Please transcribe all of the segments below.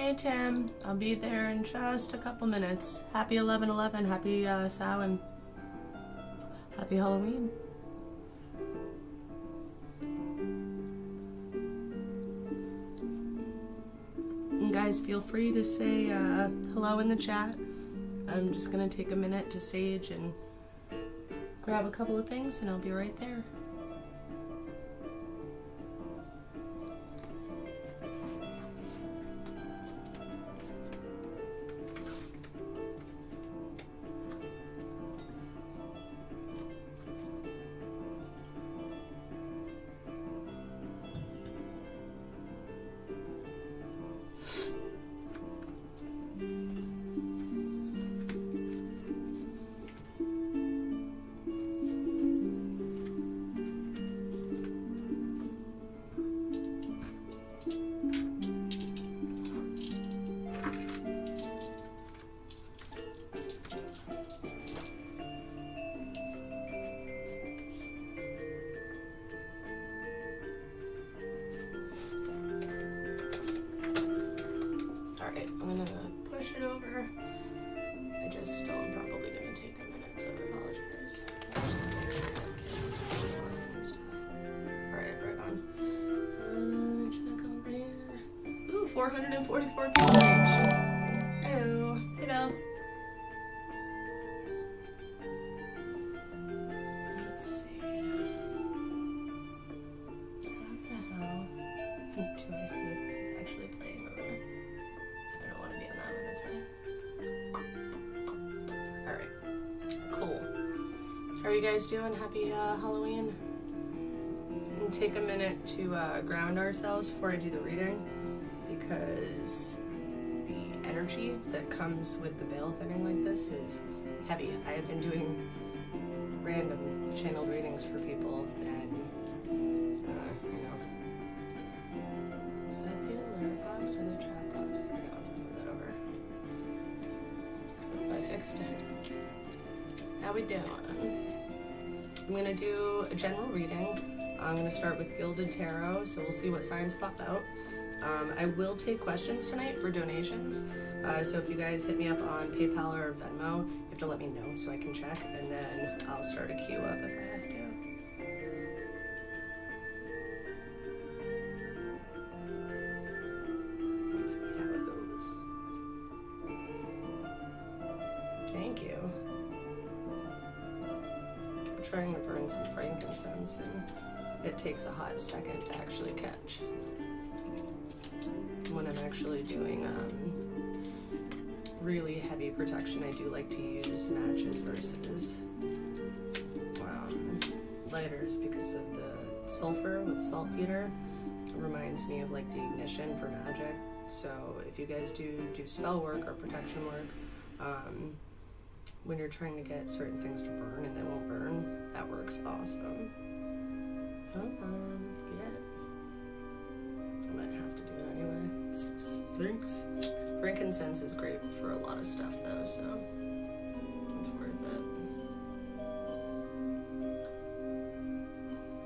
Hey Tim, I'll be there in just a couple minutes. Happy 11/11, happy Samhain, happy Halloween. And guys, feel free to say hello in the chat. I'm just gonna take a minute to sage and grab a couple of things and I'll be right there. So I apologize. I just want to make sure that kids actually work and stuff. Alright, right on. Should I come over here? Ooh, 444 people reached. Hello. Hey, Belle. Let's see. What the hell? Do I see if this is actually playing over there? I don't want to be in that one, that's right. Cool. How are you guys doing? Happy Halloween. And take a minute to ground ourselves before I do the reading, because the energy that comes with the veil thinning like this is heavy. I have been doing random channeled readings for people, and you know. Is that the alert box or the chat box? There we go. Move that over. Oh, I fixed it. How we doing? I'm going to do a general reading. I'm going to start with Gilded Tarot, so we'll see what signs pop out. I will take questions tonight for donations, so if you guys hit me up on PayPal or Venmo, you have to let me know so I can check, and then I'll start a queue up if I have to. Let's see how it goes. Thank you. Trying to burn some frankincense, and it takes a hot second to actually catch. When I'm actually doing really heavy protection, I do like to use matches versus lighters, because of the sulfur with saltpeter. It reminds me of like the ignition for magic. So if you guys do spell work or protection work, when you're trying to get certain things to burn and they won't burn, that works awesome. Come on, get it. I might have to do it anyway. It stinks. Frankincense is great for a lot of stuff though, so it's worth it.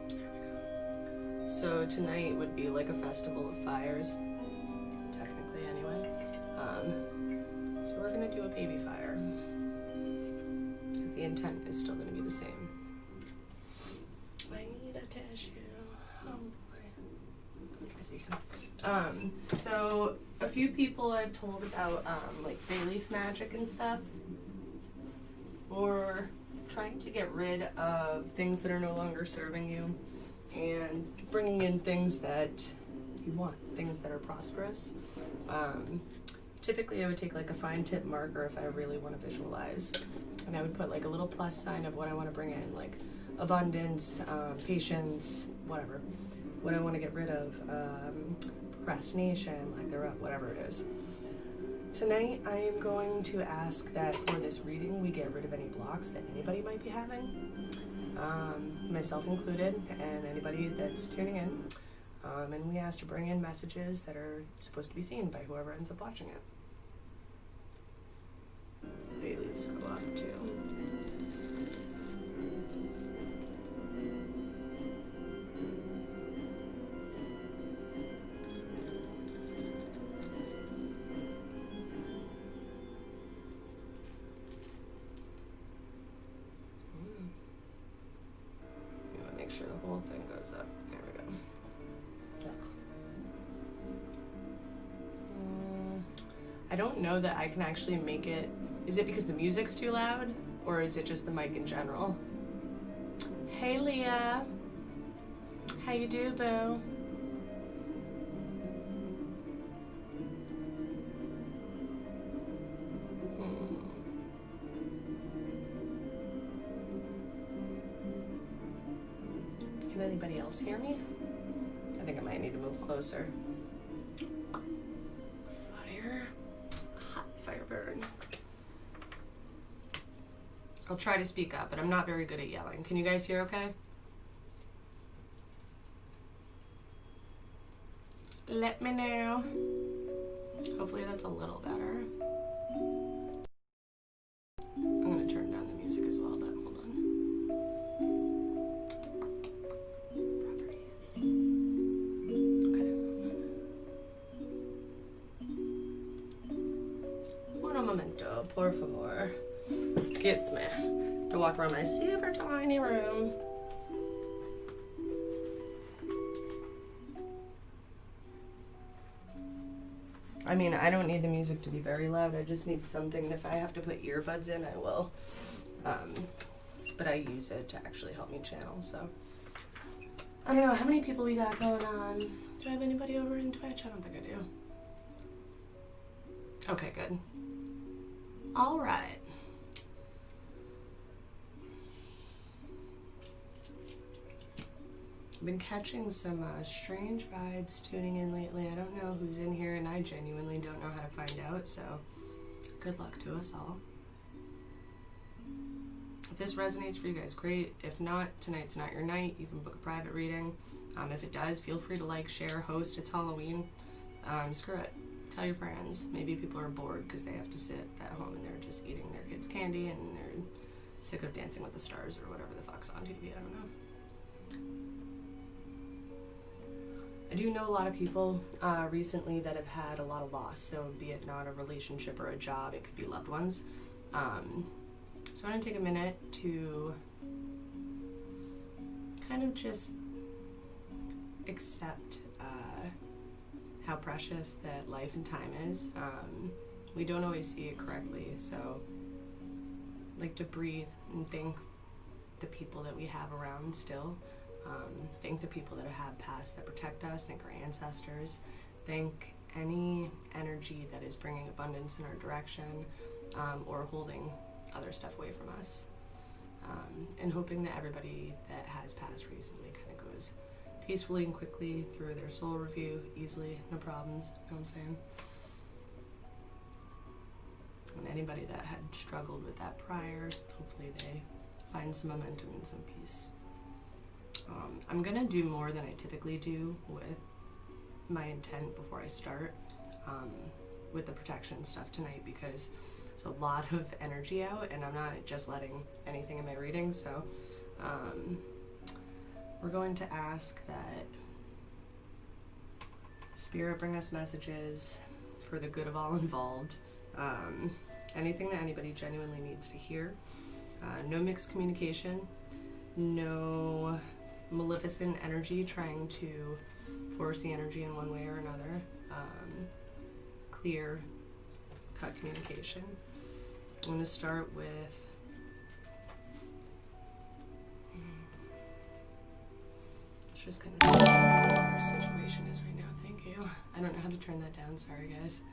There we go. So tonight would be like a festival of fires, technically anyway. So we're gonna do a baby fire. The intent is still going to be the same. I need a tissue. Oh boy. I see some. So a few people I've told about like bay leaf magic and stuff, or trying to get rid of things that are no longer serving you and bringing in things that you want, things that are prosperous. Typically I would take like a fine tip marker if I really want to visualize, and I would put like a little plus sign of what I want to bring in, like abundance, patience, whatever. What I want to get rid of, procrastination, like the whatever it is. Tonight I am going to ask that for this reading we get rid of any blocks that anybody might be having, myself included, and anybody that's tuning in. And we ask to bring in messages that are supposed to be seen by whoever ends up watching it. Bay leaves go up too. sure the whole thing goes up. There we go. I don't know that I can actually make it. Is it because the music's too loud? Or is it just the mic in general? Hey Leah. How you do, boo? Can anybody else hear me? I think I might need to move closer. Fire. Hot fire burn. I'll try to speak up, but I'm not very good at yelling. Can you guys hear okay? Let me know. Hopefully that's a little better. I'm gonna turn down the music as well, but hold on. Properties. Okay. Un momento, por favor. Excuse me. To walk around my super tiny room. I mean, I don't need the music to be very loud. I just need something. If I have to put earbuds in, I will. But I use it to actually help me channel, so. I don't know, how many people we got going on? Do I have anybody over in Twitch? I don't think I do. Okay, good. All right. I've been catching some strange vibes tuning in lately. I don't know who's in here, and I genuinely don't know how to find out, so good luck to us all. If this resonates for you guys, great. If not, tonight's not your night. You can book a private reading. If it does, feel free to like, share, host. It's Halloween. Screw it. Tell your friends. Maybe people are bored because they have to sit at home and they're just eating their kids' candy and they're sick of Dancing with the Stars or whatever the fuck's on TV. I don't know. I do know a lot of people recently that have had a lot of loss, so be it not a relationship or a job, it could be loved ones. So I'm going to take a minute to kind of just accept how precious that life and time is. We don't always see it correctly, so like to breathe and thank the people that we have around still. Thank the people that have passed that protect us, thank our ancestors, thank any energy that is bringing abundance in our direction or holding other stuff away from us. And hoping that everybody that has passed recently kind of goes peacefully and quickly through their soul review, easily, no problems, you know what I'm saying? And anybody that had struggled with that prior, hopefully they find some momentum and some peace. I'm gonna do more than I typically do with my intent before I start with the protection stuff tonight, because there's a lot of energy out and I'm not just letting anything in my reading, so we're going to ask that Spirit bring us messages for the good of all involved. Anything that anybody genuinely needs to hear. No mixed communication, no maleficent energy trying to force the energy in one way or another. Clear cut communication. I'm going to start with just kind of see what our situation is right now. Thank you. I don't know how to turn that down. Sorry, guys.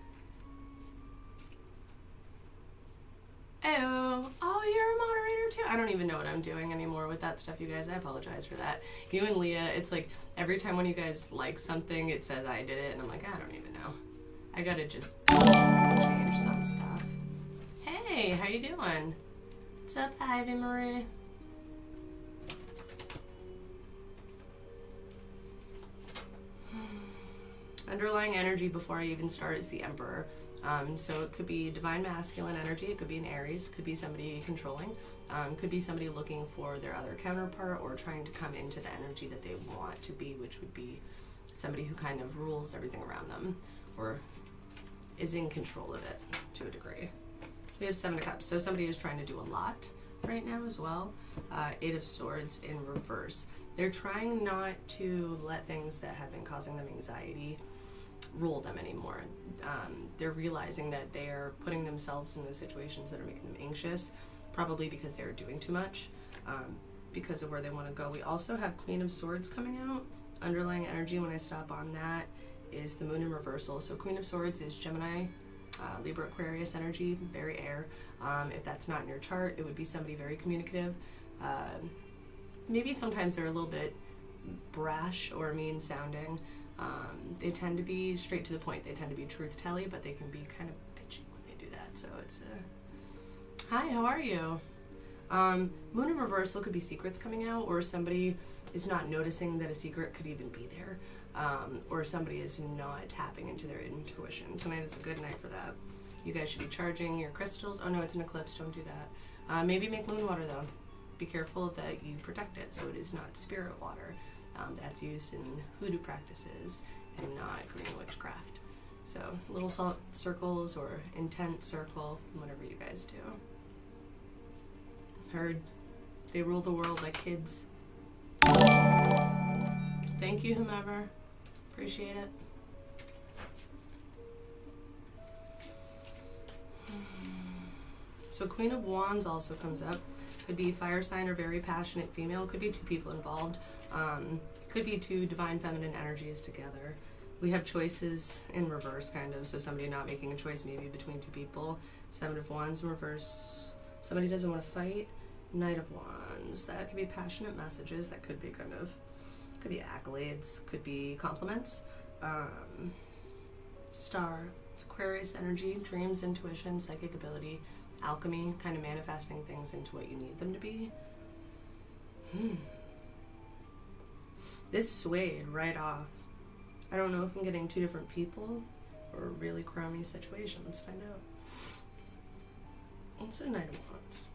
Oh, you're a moderator too? I don't even know what I'm doing anymore with that stuff, you guys. I apologize for that. You and Leah, it's like every time when you guys like something, it says I did it, and I'm like, I don't even know. I gotta just change some stuff. Hey, how you doing? What's up, Ivy Marie? Underlying energy before I even start is the Emperor. So it could be divine masculine energy, it could be an Aries, could be somebody controlling, could be somebody looking for their other counterpart or trying to come into the energy that they want to be, which would be somebody who kind of rules everything around them or is in control of it to a degree. We have Seven of Cups, so somebody is trying to do a lot right now as well. Eight of Swords in reverse. They're trying not to let things that have been causing them anxiety rule them anymore. They're realizing that they're putting themselves in those situations that are making them anxious, probably because they're doing too much, because of where they want to go. We also have Queen of Swords coming out. Underlying energy, when I stop on that, is the Moon in reversal. So Queen of Swords is Gemini, Libra, Aquarius energy, very air. If that's not in your chart, it would be somebody very communicative. Maybe sometimes they're a little bit brash or mean sounding. They tend to be straight to the point. They tend to be truth-telling, but they can be kind of bitchy when they do that. So it's hi, how are you? Moon in reversal could be secrets coming out, or somebody is not noticing that a secret could even be there, or somebody is not tapping into their intuition. Tonight is a good night for that. You guys should be charging your crystals. Oh no, it's an eclipse, don't do that. Maybe make moon water though. Be careful that you protect it so it is not spirit water. That's used in hoodoo practices and not green witchcraft. So little salt circles or intent circle, whatever you guys do. Heard they rule the world like kids. Thank you, whomever. Appreciate it. So Queen of Wands also comes up. Could be fire sign or very passionate female. Could be two people involved. Could be two divine feminine energies together. We have choices in reverse, kind of. So somebody not making a choice, maybe between two people. Seven of Wands in reverse. Somebody doesn't want to fight. Knight of Wands. That could be passionate messages. That could be kind of, could be accolades. Could be compliments. Star. It's Aquarius energy. Dreams, intuition, psychic ability. Alchemy, kind of manifesting things into what you need them to be. This swayed right off. I don't know if I'm getting two different people or a really crummy situation. Let's find out. It's a Knight of Wands.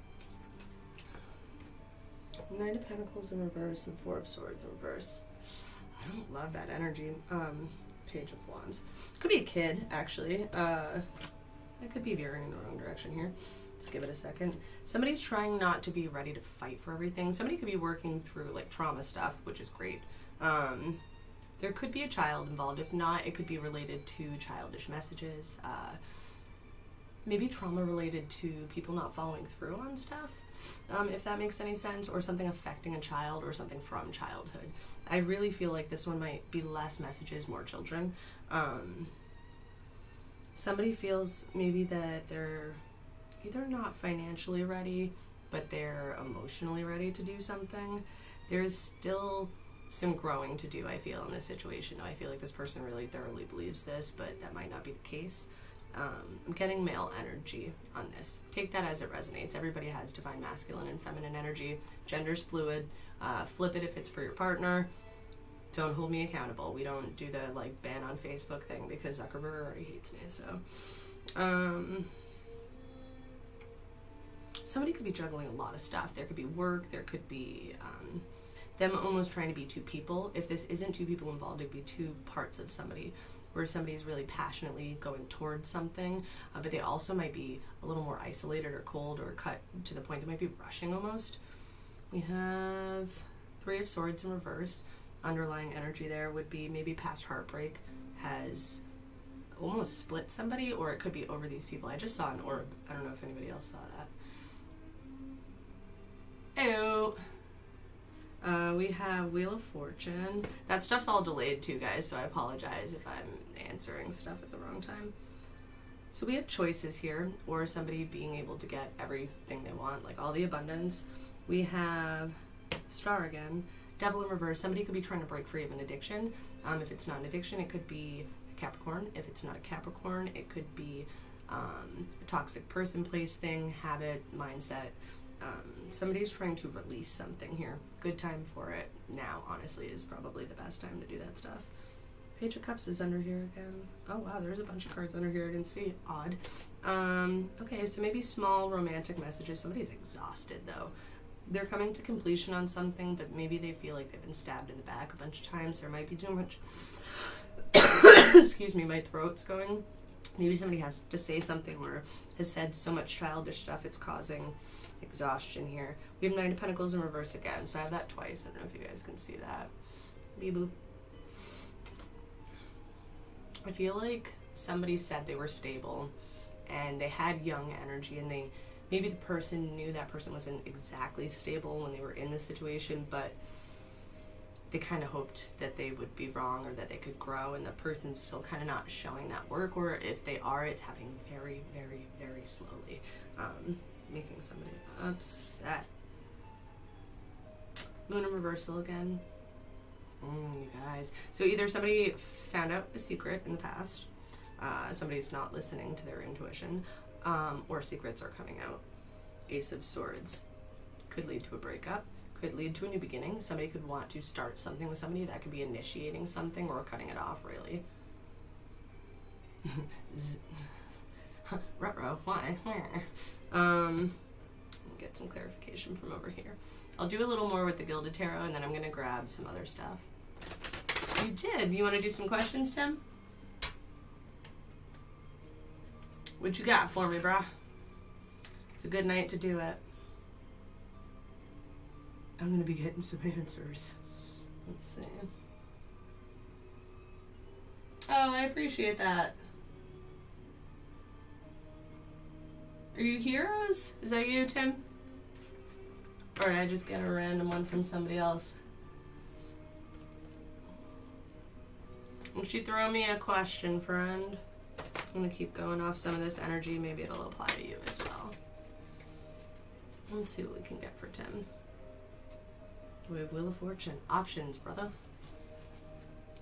Knight of Pentacles in reverse and Four of Swords in reverse. I don't love that energy. Page of Wands. Could be a kid, actually. I could be veering in the wrong direction here. Let's give it a second. Somebody's trying not to be ready to fight for everything. Somebody could be working through like trauma stuff, which is great. There could be a child involved. If not, it could be related to childish messages. Maybe trauma related to people not following through on stuff, if that makes any sense, or something affecting a child or something from childhood. I really feel like this one might be less messages, more children. Somebody feels maybe that they're either not financially ready, but they're emotionally ready to do something. There's still some growing to do, I feel, in this situation. I feel like this person really thoroughly believes this, but that might not be the case. I'm getting male energy on this. Take that as it resonates. Everybody has divine masculine and feminine energy. Gender's fluid. Flip it if it's for your partner. Don't hold me accountable. We don't do the like ban on Facebook thing because Zuckerberg already hates me. So somebody could be juggling a lot of stuff. There could be work. There could be them almost trying to be two people. If this isn't two people involved, it could be two parts of somebody, where somebody's really passionately going towards something, but they also might be a little more isolated or cold or cut to the point they might be rushing almost. We have Three of Swords in reverse. Underlying energy there would be maybe past heartbreak has almost split somebody, or it could be over these people. I just saw an orb. I don't know if anybody else saw that. Ew. We have Wheel of Fortune. That stuff's all delayed too, guys, so I apologize if I'm answering stuff at the wrong time. So we have choices here, or somebody being able to get everything they want, like all the abundance. We have Star again. Devil in reverse. Somebody could be trying to break free of an addiction. If it's not an addiction, it could be a Capricorn. If it's not a Capricorn, it could be a toxic person, place, thing, habit, mindset. Somebody's trying to release something here. Good time for it now, honestly, is probably the best time to do that stuff. Page of Cups is under here again. Oh wow, there's a bunch of cards under here I didn't see. Odd. Okay, so maybe small romantic messages. Somebody's exhausted though. They're coming to completion on something, but maybe they feel like they've been stabbed in the back a bunch of times. There might be too much. Excuse me, my throat's going. Maybe somebody has to say something or has said so much childish stuff it's causing exhaustion here. We have Nine of Pentacles in reverse again, so I have that twice. I don't know if you guys can see that. Bee-boo. I feel like somebody said they were stable and they had young energy, and maybe the person knew that person wasn't exactly stable when they were in the situation, but they kind of hoped that they would be wrong or that they could grow, and the person's still kind of not showing that work, or if they are, it's happening very, very, very slowly, making somebody upset. Moon in reversal again. You guys. So either somebody found out a secret in the past, somebody's not listening to their intuition, or secrets are coming out. Ace of Swords could lead to a breakup, could lead to a new beginning. Somebody could want to start something with somebody. That could be initiating something or cutting it off, really. Ruh-roh, why? Get some clarification from over here. I'll do a little more with the Gilded Tarot, and then I'm going to grab some other stuff. You did. You want to do some questions, Tim? What you got for me, brah? It's a good night to do it. I'm going to be getting some answers. Let's see. Oh, I appreciate that. Are you heroes? Is that you, Tim? Or did I just get a random one from somebody else? Won't you throw me a question, friend? I'm going to keep going off some of this energy. Maybe it'll apply to you as well. Let's see what we can get for Tim. We have Wheel of Fortune. Options, brother.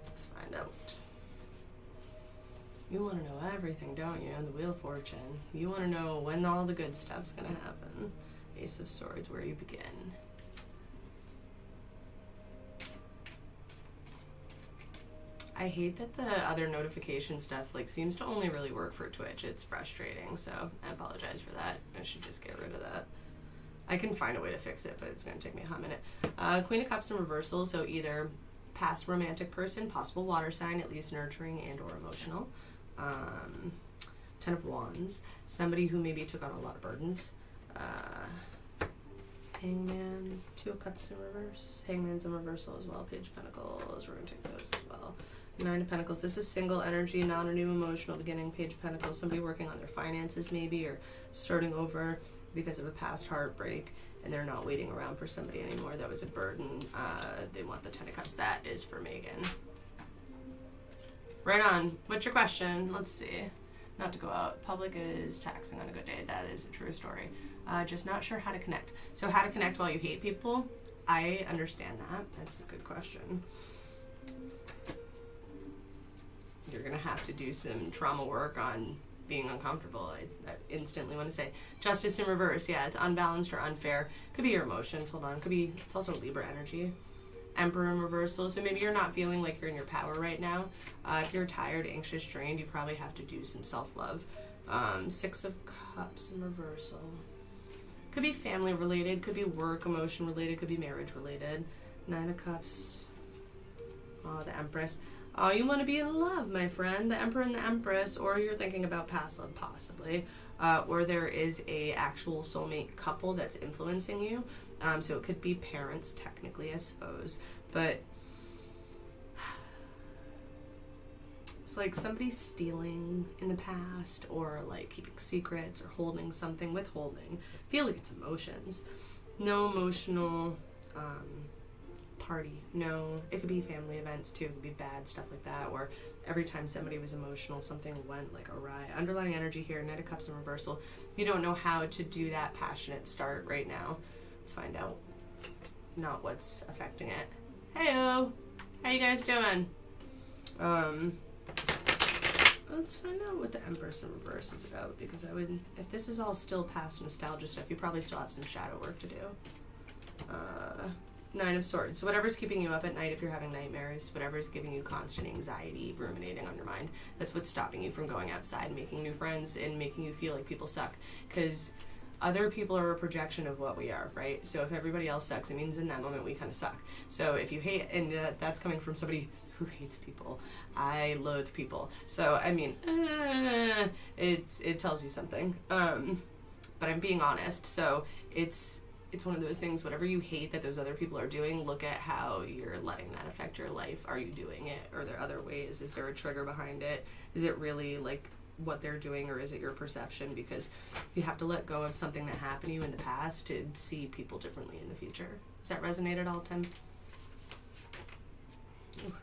Let's find out. You want to know everything, don't you? The Wheel of Fortune. You want to know when all the good stuff's going to happen. Ace of Swords, where you begin. I hate that the other notification stuff seems to only really work for Twitch. It's frustrating, so I apologize for that. I should just get rid of that. I can find a way to fix it, but it's going to take me a hot minute. Queen of Cups in reversal, so either past romantic person, possible water sign, at least nurturing and or emotional. Ten of Wands, somebody who maybe took on a lot of burdens. Hangman, Two of Cups in reverse. Hangman's in reversal as well. Page of Pentacles, we're going to take those as well. Nine of Pentacles, this is single energy, not a new emotional beginning. Page of Pentacles, somebody working on their finances maybe, or starting over because of a past heartbreak, and they're not waiting around for somebody anymore. That was a burden. They want the Ten of Cups. That is for Megan. Right on. What's your question? Let's see. Not to go out. Public is taxing on a good day. That is a true story. Just not sure how to connect. So how to connect while you hate people? I understand that. That's a good question. You're going to have to do some trauma work on being uncomfortable. I instantly want to say Justice in reverse. Yeah, it's unbalanced or unfair. Could be your emotions. Hold on. Could be, it's also Libra energy. Emperor in reversal. So maybe you're not feeling like you're in your power right now. If you're tired, anxious, drained, you probably have to do some self-love. Six of Cups in reversal. Could be family related. Could be work, emotion related. Could be marriage related. Nine of Cups. Oh, the Empress. Oh, you want to be in love, my friend. The Emperor and the Empress, or you're thinking about past love, possibly. Or there is a actual soulmate couple that's influencing you. So it could be parents, technically, I suppose. But it's like somebody stealing in the past, or like keeping secrets, or holding something, withholding. I feel like it's emotions. No emotional party. No, it could be family events too. It could be bad stuff like that, or every time somebody was emotional, something went like awry. Underlying energy here, Knight of Cups in reversal. You don't know how to do that passionate start right now. Let's find out. Not what's affecting it. Heyo! How you guys doing? Let's find out what the Empress in reverse is about, because I would, if this is all still past nostalgia stuff, you probably still have some shadow work to do. Nine of Swords. So whatever's keeping you up at night, if you're having nightmares, whatever's giving you constant anxiety, ruminating on your mind, that's what's stopping you from going outside, making new friends, and making you feel like people suck. Because other people are a projection of what we are, right? So if everybody else sucks, it means in that moment we kind of suck. So if you hate, and that's coming from somebody who hates people. I loathe people. So, I mean, it tells you something. but I'm being honest. So it's one of those things, whatever you hate that those other people are doing, look at how you're letting that affect your life. Are you doing it? Are there other ways? Is there a trigger behind it? Is it really like what they're doing, or is it your perception? Because you have to let go of something that happened to you in the past to see people differently in the future. Does that resonate at all, Tim? Ooh.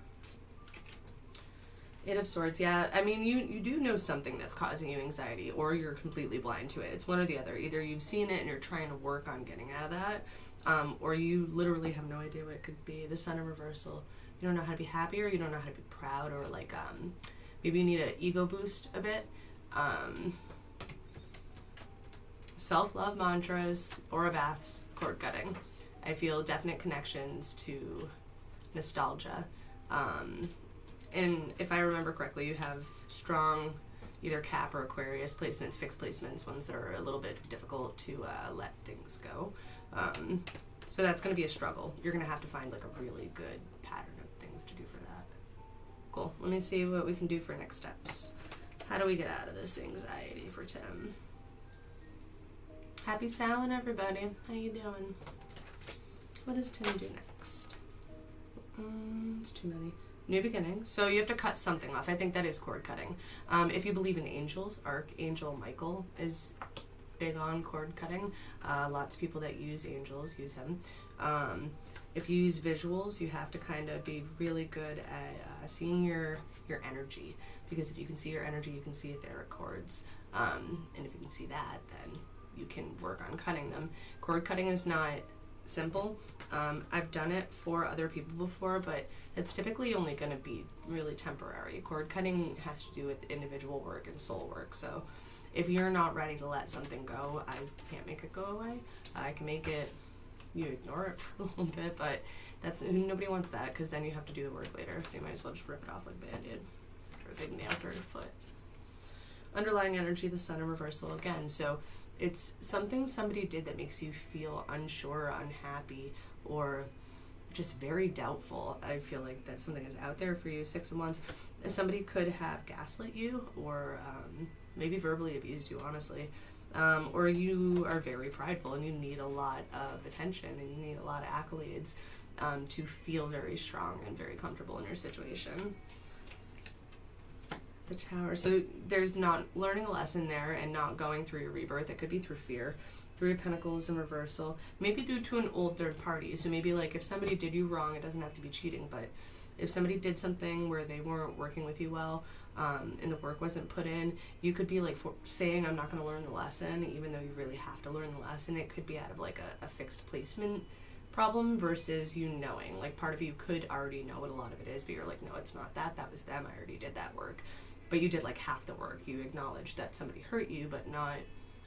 8 of Swords, yeah. I mean, you do know something that's causing you anxiety, or you're completely blind to it. It's one or the other. Either you've seen it and you're trying to work on getting out of that, or you literally have no idea what it could be. The Sun in reversal. You don't know how to be happy, or you don't know how to be proud, or like maybe you need an ego boost a bit. Self-love mantras, aura baths, cord cutting. I feel definite connections to nostalgia. And if I remember correctly, you have strong either Cap or Aquarius placements, fixed placements, ones that are a little bit difficult to let things go. So that's going to be a struggle. You're going to have to find like a really good pattern of things to do for that. Cool. Let me see what we can do for next steps. How do we get out of this anxiety for Tim? Happy Samhain, everybody. How you doing? What does Tim do next? It's too many. New beginning. So you have to cut something off. I think that is cord cutting. If you believe in angels, Archangel Michael is big on cord cutting. Lots of people that use angels use him. If you use visuals, you have to kind of be really good at seeing your energy, because if you can see your energy, you can see etheric cords. And if you can see that, then you can work on cutting them. Cord cutting is not simple. I've done it for other people before, but it's typically only going to be really temporary. Cord cutting has to do with individual work and soul work. So if you're not ready to let something go, I can't make it go away. I can make it, you ignore it for a little bit, but nobody wants that, because then you have to do the work later. So you might as well just rip it off like Band-Aid or a big nail through your foot. Underlying energy, the Sun in reversal again. So it's something somebody did that makes you feel unsure, unhappy, or just very doubtful. I feel like that something is out there for you. 6 of Wands. Somebody could have gaslit you, or maybe verbally abused you, honestly. Or you are very prideful and you need a lot of attention and you need a lot of accolades to feel very strong and very comfortable in your situation. The Tower. So there's not learning a lesson there and not going through your rebirth. It could be through fear. 3 of Pentacles in reversal. Maybe due to an old third party. So maybe like if somebody did you wrong, it doesn't have to be cheating, but if somebody did something where they weren't working with you well, and the work wasn't put in, you could be like saying, I'm not going to learn the lesson, even though you really have to learn the lesson. It could be out of like a fixed placement problem versus you knowing. Like part of you could already know what a lot of it is, but you're like, no, it's not that. That was them. I already did that work. But you did like half the work. You acknowledged that somebody hurt you, but not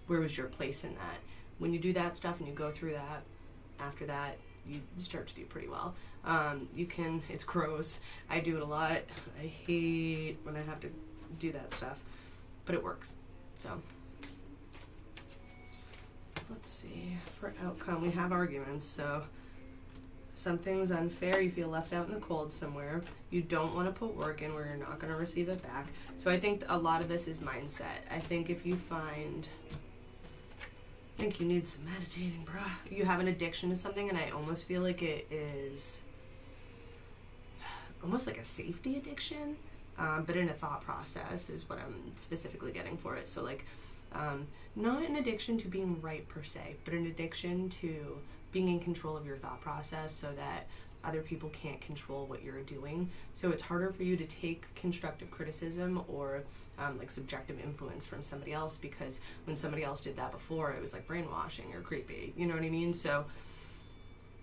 where was your place in that. When you do that stuff and you go through that, after that, you start to do pretty well. It's gross. I do it a lot. I hate when I have to do that stuff, but it works. So let's see. For outcome, we have arguments. So something's unfair, you feel left out in the cold somewhere, you don't want to put work in where you're not going to receive it back. So I think a lot of this is mindset. I think if you I think you need some meditating, bruh. You have an addiction to something, and I almost feel like it is almost like a safety addiction, but in a thought process is what I'm specifically getting for it. So like not an addiction to being right per se, but an addiction to being in control of your thought process so that other people can't control what you're doing. So it's harder for you to take constructive criticism or like subjective influence from somebody else, because when somebody else did that before, it was like brainwashing or creepy. You know what I mean? So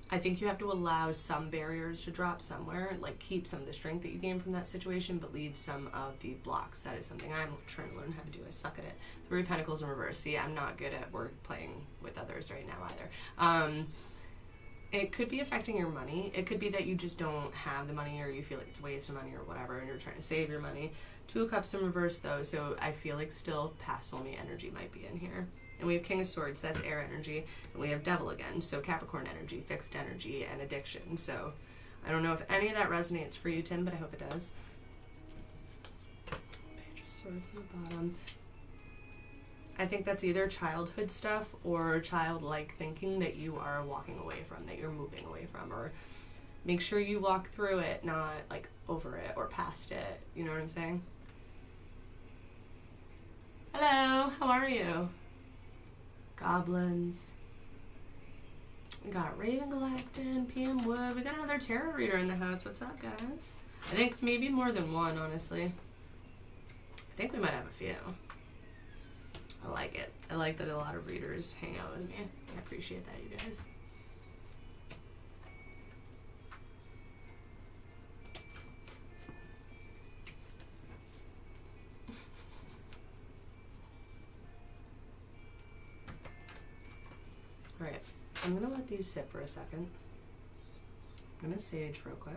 I think you have to allow some barriers to drop somewhere, like keep some of the strength that you gain from that situation, but leave some of the blocks. That is something I'm trying to learn how to do. I suck at it. 3 of Pentacles in reverse. See, I'm not good at work playing with others right now either. It could be affecting your money. It could be that you just don't have the money, or you feel like it's a waste of money or whatever, and you're trying to save your money. 2 of Cups in reverse though, so I feel like still past soulmate energy might be in here. And we have King of Swords, that's air energy, and we have Devil again, so Capricorn energy, fixed energy, and addiction. So I don't know if any of that resonates for you, Tim, but I hope it does. Page of Swords on the bottom. I think that's either childhood stuff or childlike thinking that you are walking away from, that you're moving away from, or make sure you walk through it, not like over it or past it. You know what I'm saying? Hello, how are you? Goblins. We got Raven Galactin, PM Wood. We got another tarot reader in the house. What's up, guys? I think maybe more than one, honestly. I think we might have a few. I like it. I like that a lot of readers hang out with me. I appreciate that, you guys. Alright, I'm going to let these sit for a second. I'm going to sage real quick.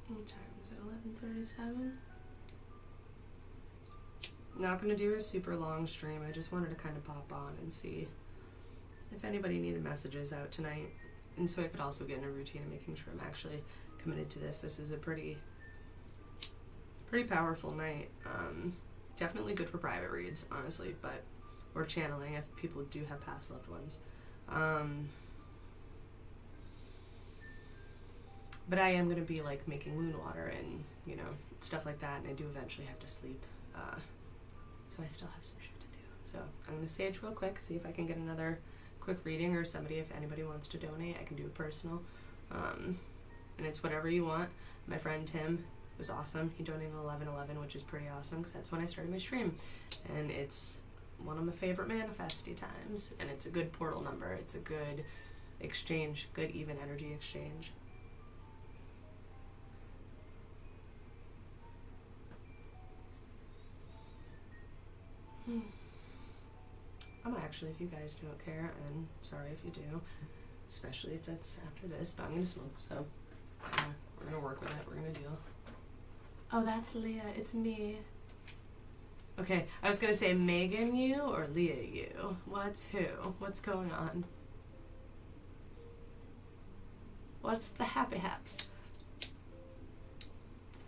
What time is it? 11:37? Not going to do a super long stream. I just wanted to kind of pop on and see if anybody needed messages out tonight. And so I could also get in a routine of making sure I'm actually committed to this. This is a pretty powerful night. Definitely good for private reads, honestly, but or channeling if people do have past loved ones. But I am going to be like making moon water and, you know, stuff like that, and I do eventually have to sleep. So I still have some shit to do. So I'm going to sage real quick, see if I can get another quick reading, or somebody, if anybody wants to donate, I can do a personal. And it's whatever you want. My friend Tim was awesome. He donated 1111, which is pretty awesome because that's when I started my stream. And it's one of my favorite manifesty times, and it's a good portal number. It's a good exchange, good even energy exchange. I'm actually, if you guys don't care, and sorry if you do, especially if it's after this, but I'm going to smoke, so we're going to work with it. We're going to deal. Oh, that's Leah. It's me. Okay, I was going to say Megan you or Leah you. What's who? What's going on? What's the happy hap?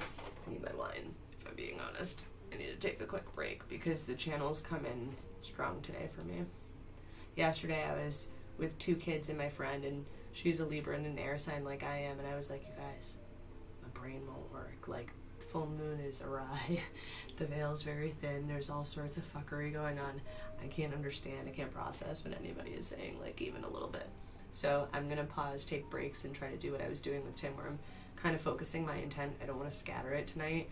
I need my wine, if I'm being honest. I need to take a quick break because the channels come in strong today for me. Yesterday I was with two kids and my friend, and she's a Libra and an air sign like I am, and I was like, you guys, my brain won't work. Like, the full moon is awry. The veil's very thin. There's all sorts of fuckery going on. I can't understand. I can't process what anybody is saying, like, even a little bit. So I'm going to pause, take breaks, and try to do what I was doing with Tim, where I'm kind of focusing my intent. I don't want to scatter it tonight.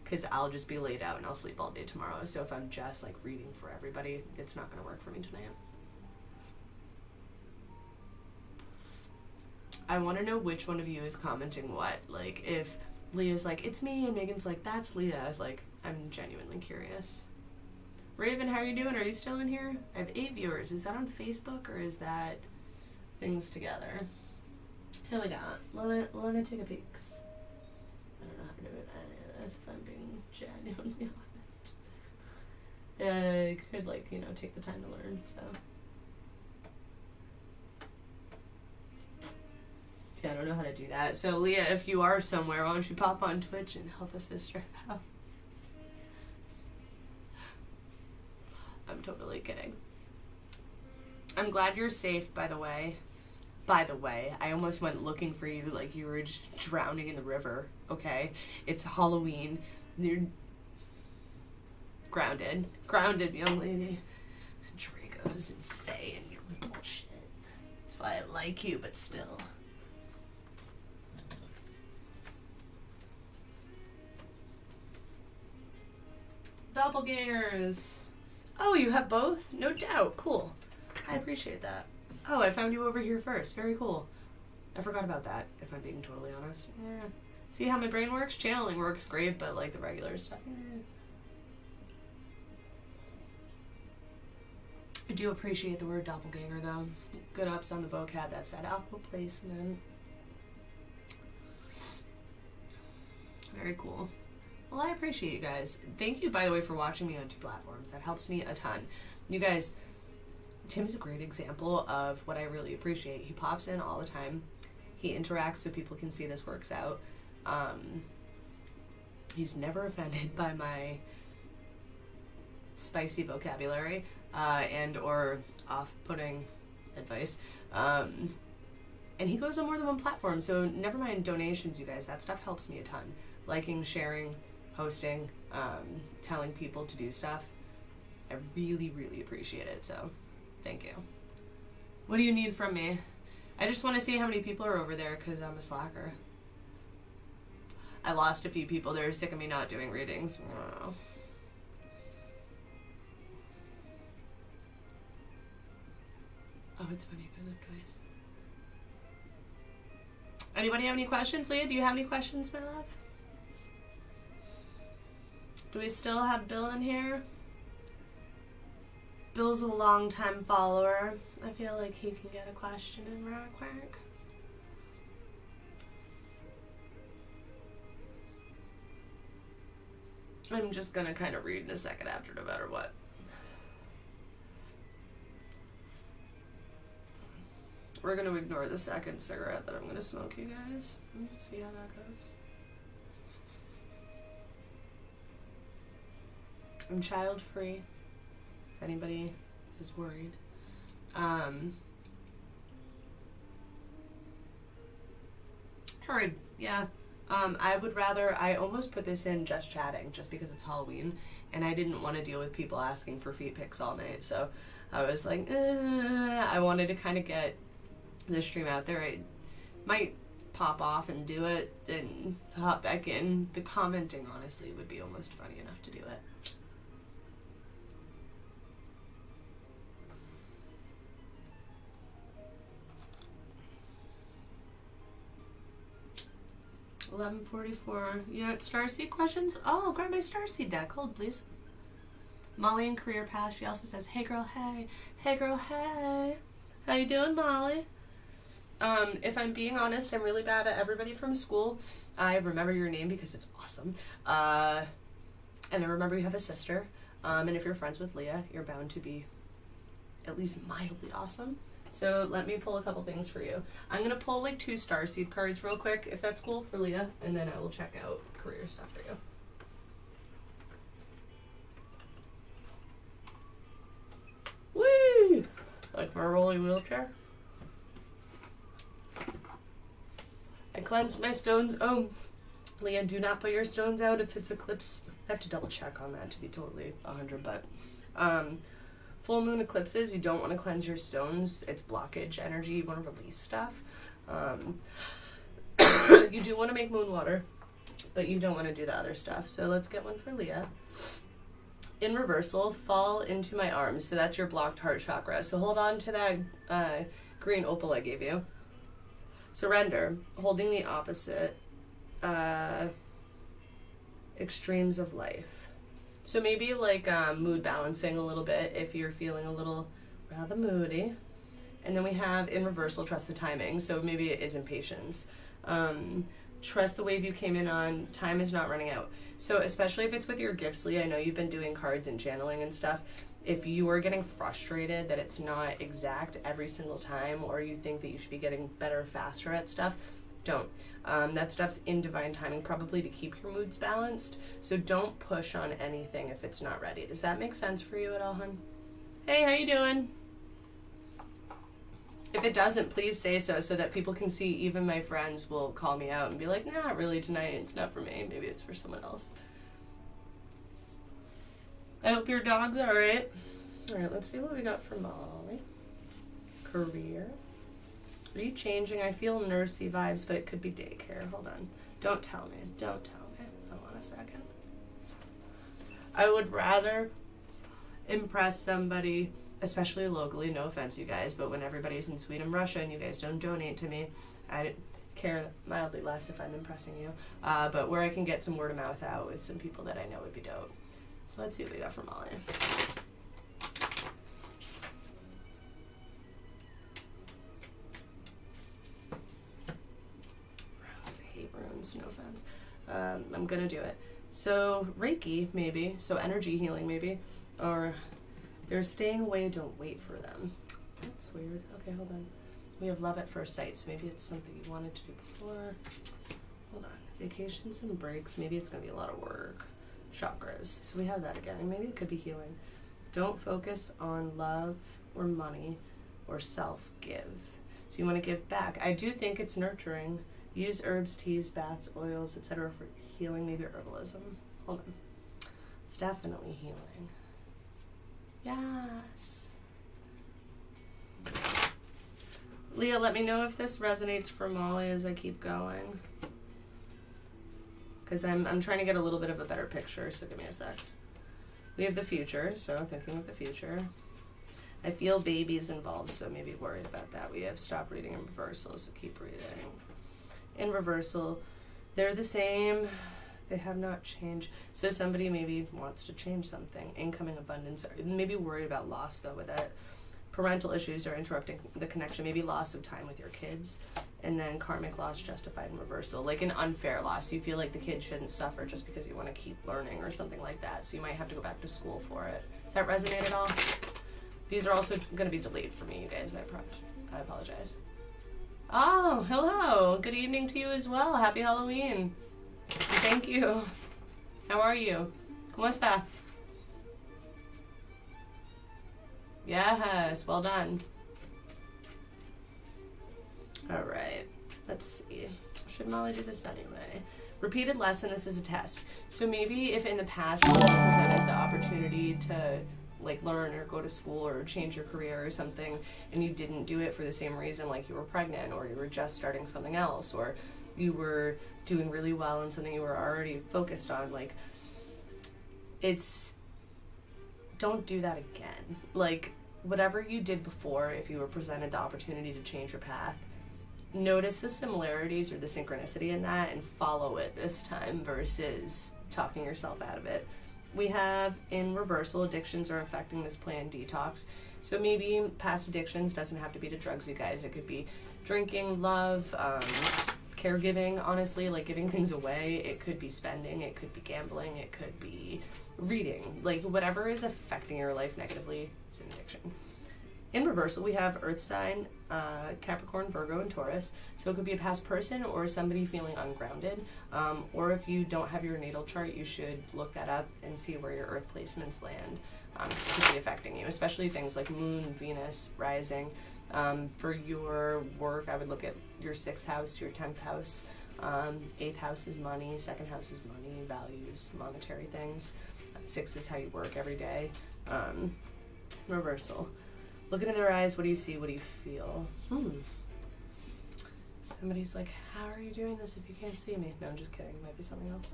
Because I'll just be laid out and I'll sleep all day tomorrow. So if I'm just like reading for everybody, it's not going to work for me tonight. I want to know which one of you is commenting what. Like, if Leah's like, it's me, and Megan's like, that's Leah. Like, I'm genuinely curious. Raven, how are you doing? Are you still in here? I have 8 viewers. Is that on Facebook or is that things together? Here we got. Let me take a peek. I don't know how to do it. If I'm being genuinely honest. I could, like, you know, take the time to learn, so. Yeah, I don't know how to do that. So, Leah, if you are somewhere, why don't you pop on Twitch and help a sister out? I'm totally kidding. I'm glad you're safe, by the way. By the way, I almost went looking for you like you were just drowning in the river, okay? It's Halloween. You're grounded. Grounded, young lady. Dracos and Fae and your bullshit. That's why I like you, but still. Doppelgangers. Oh, you have both? No doubt. Cool. I appreciate that. Oh, I found you over here first. Very cool. I forgot about that, if I'm being totally honest. Yeah. See how my brain works? Channeling works great, but like the regular stuff. I do appreciate the word doppelganger, though. Good ups on the vocab. That's that aqua placement. Very cool. Well, I appreciate you guys. Thank you, by the way, for watching me on 2 platforms. That helps me a ton. You guys, Tim's a great example of what I really appreciate. He pops in all the time. He interacts so people can see this works out. He's never offended by my spicy vocabulary and or off-putting advice. And he goes on more than one platform, so never mind donations, you guys. That stuff helps me a ton. Liking, sharing, hosting, telling people to do stuff. I really, really appreciate it, so thank you. What do you need from me? I just want to see how many people are over there because I'm a slacker. I lost a few people. They're sick of me not doing readings. Oh. Oh, it's funny. I look twice. Anybody have any questions? Leah, do you have any questions, my love? Do we still have Bill in here? Bill's a long-time follower. I feel like he can get a question in real quick. I'm just gonna kind of read in a second after, no matter what. We're gonna ignore the second cigarette that I'm gonna smoke, you guys. Let's see how that goes. I'm child-free, if anybody is worried. Courage, yeah. I almost put this in just chatting, just because it's Halloween, and I didn't want to deal with people asking for feet pics all night, so I was like, I wanted to kind of get the stream out there. I might pop off and do it, then hop back in. The commenting, honestly, would be almost funny enough to do it. $11.44. You got Starseed questions? Oh, grab my Starseed deck. Hold, please. Molly in Career Path. She also says, hey girl, hey. Hey girl, hey. How you doing, Molly? If I'm being honest, I'm really bad at everybody from school. I remember your name because it's awesome. And I remember you have a sister. And if you're friends with Leah, you're bound to be at least mildly awesome. So let me pull a couple things for you. I'm going to pull like 2 Starseed cards real quick, if that's cool for Leah, and then I will check out career stuff for you. Whee! Like my rolly wheelchair. I cleansed my stones. Oh, Leah, do not put your stones out if it's eclipse. I have to double check on that to be totally 100, but full moon eclipses, you don't want to cleanse your stones. It's blockage energy. You want to release stuff. You do want to make moon water, but you don't want to do the other stuff. So let's get one for Leah. In reversal, fall into my arms. So that's your blocked heart chakra. So hold on to that green opal I gave you. Surrender, holding the opposite extremes of life. So maybe like mood balancing a little bit if you're feeling a little rather moody. And then we have in reversal, trust the timing. So maybe it is impatience. Trust the wave you came in on. Time is not running out. So especially if it's with your gifts, Leah, I know you've been doing cards and channeling and stuff. If you are getting frustrated that it's not exact every single time, or you think that you should be getting better faster at stuff, don't. That stuff's in divine timing, probably to keep your moods balanced. So don't push on anything if it's not ready. Does that make sense for you at all, hun? Hey, how you doing? If it doesn't, please say so that people can see. Even my friends will call me out and be like, nah, not really tonight. It's not for me. Maybe it's for someone else. I hope your dog's all right. All right, let's see what we got for Molly. Career. Are you changing? I feel nursey vibes, but it could be daycare. Hold on. Don't tell me. Don't tell me. Hold on a second. I would rather impress somebody, especially locally, no offense, you guys, but when everybody's in Sweden, Russia, and you guys don't donate to me, I care mildly less if I'm impressing you. But where I can get some word of mouth out with some people that I know would be dope. So let's see what we got for Molly. Runes, I hate runes, no offense. I'm gonna do it. So Reiki, maybe. So energy healing, maybe. Or they're staying away, don't wait for them. That's weird. Okay, hold on. We have love at first sight, so maybe it's something you wanted to do before. Hold on. Vacations and breaks. Maybe it's going to be a lot of work. Chakras. So we have that again. And maybe it could be healing. Don't focus on love or money or self-give. So you want to give back. I do think it's nurturing. Use herbs, teas, baths, oils, etc. for healing. Maybe herbalism. Hold on. It's definitely healing. Yes. Leah, let me know if this resonates for Molly as I keep going. Because I'm trying to get a little bit of a better picture, so give me a sec. We have the future, so thinking of the future. I feel babies involved, so maybe worried about that. We have stop reading in reversal, so keep reading. In reversal, they're the same. They have not changed. So somebody maybe wants to change something. Incoming abundance. Maybe worried about loss, though, with that. Parental issues are interrupting the connection. Maybe loss of time with your kids. And then karmic loss justified in reversal. Like an unfair loss. You feel like the kid shouldn't suffer just because you want to keep learning or something like that. So you might have to go back to school for it. Does that resonate at all? These are also going to be delayed for me, you guys. I apologize. Oh, hello. Good evening to you as well. Happy Halloween. Thank you. How are you? ¿Cómo está? Yes, well done. All right. Let's see. Should Molly do this anyway? Repeated lesson. This is a test. So maybe if in the past you were presented the opportunity to like learn or go to school or change your career or something and you didn't do it for the same reason, like you were pregnant or you were just starting something else or you were doing really well in something you were already focused on, like don't do that again. Like whatever you did before, if you were presented the opportunity to change your path, notice the similarities or the synchronicity in that and follow it this time versus talking yourself out of it. We have in reversal, addictions are affecting this planned detox. So maybe past addictions doesn't have to be to drugs, you guys. It could be drinking, love, caregiving, honestly, like giving things away. It could be spending, it could be gambling, it could be reading. Like whatever is affecting your life negatively is an addiction. In reversal, we have Earth sign, Capricorn, Virgo, and Taurus. So it could be a past person or somebody feeling ungrounded. Or if you don't have your natal chart, you should look that up and see where your Earth placements land. Because it could be affecting you, especially things like Moon, Venus, rising. For your work, I would look at your 6th house, your 10th house. 8th house is money, 2nd house is money, values, monetary things. 6 is how you work every day. Reversal. Look into their eyes. What do you see? What do you feel? Somebody's like, how are you doing this if you can't see me? No, I'm just kidding. It might be something else.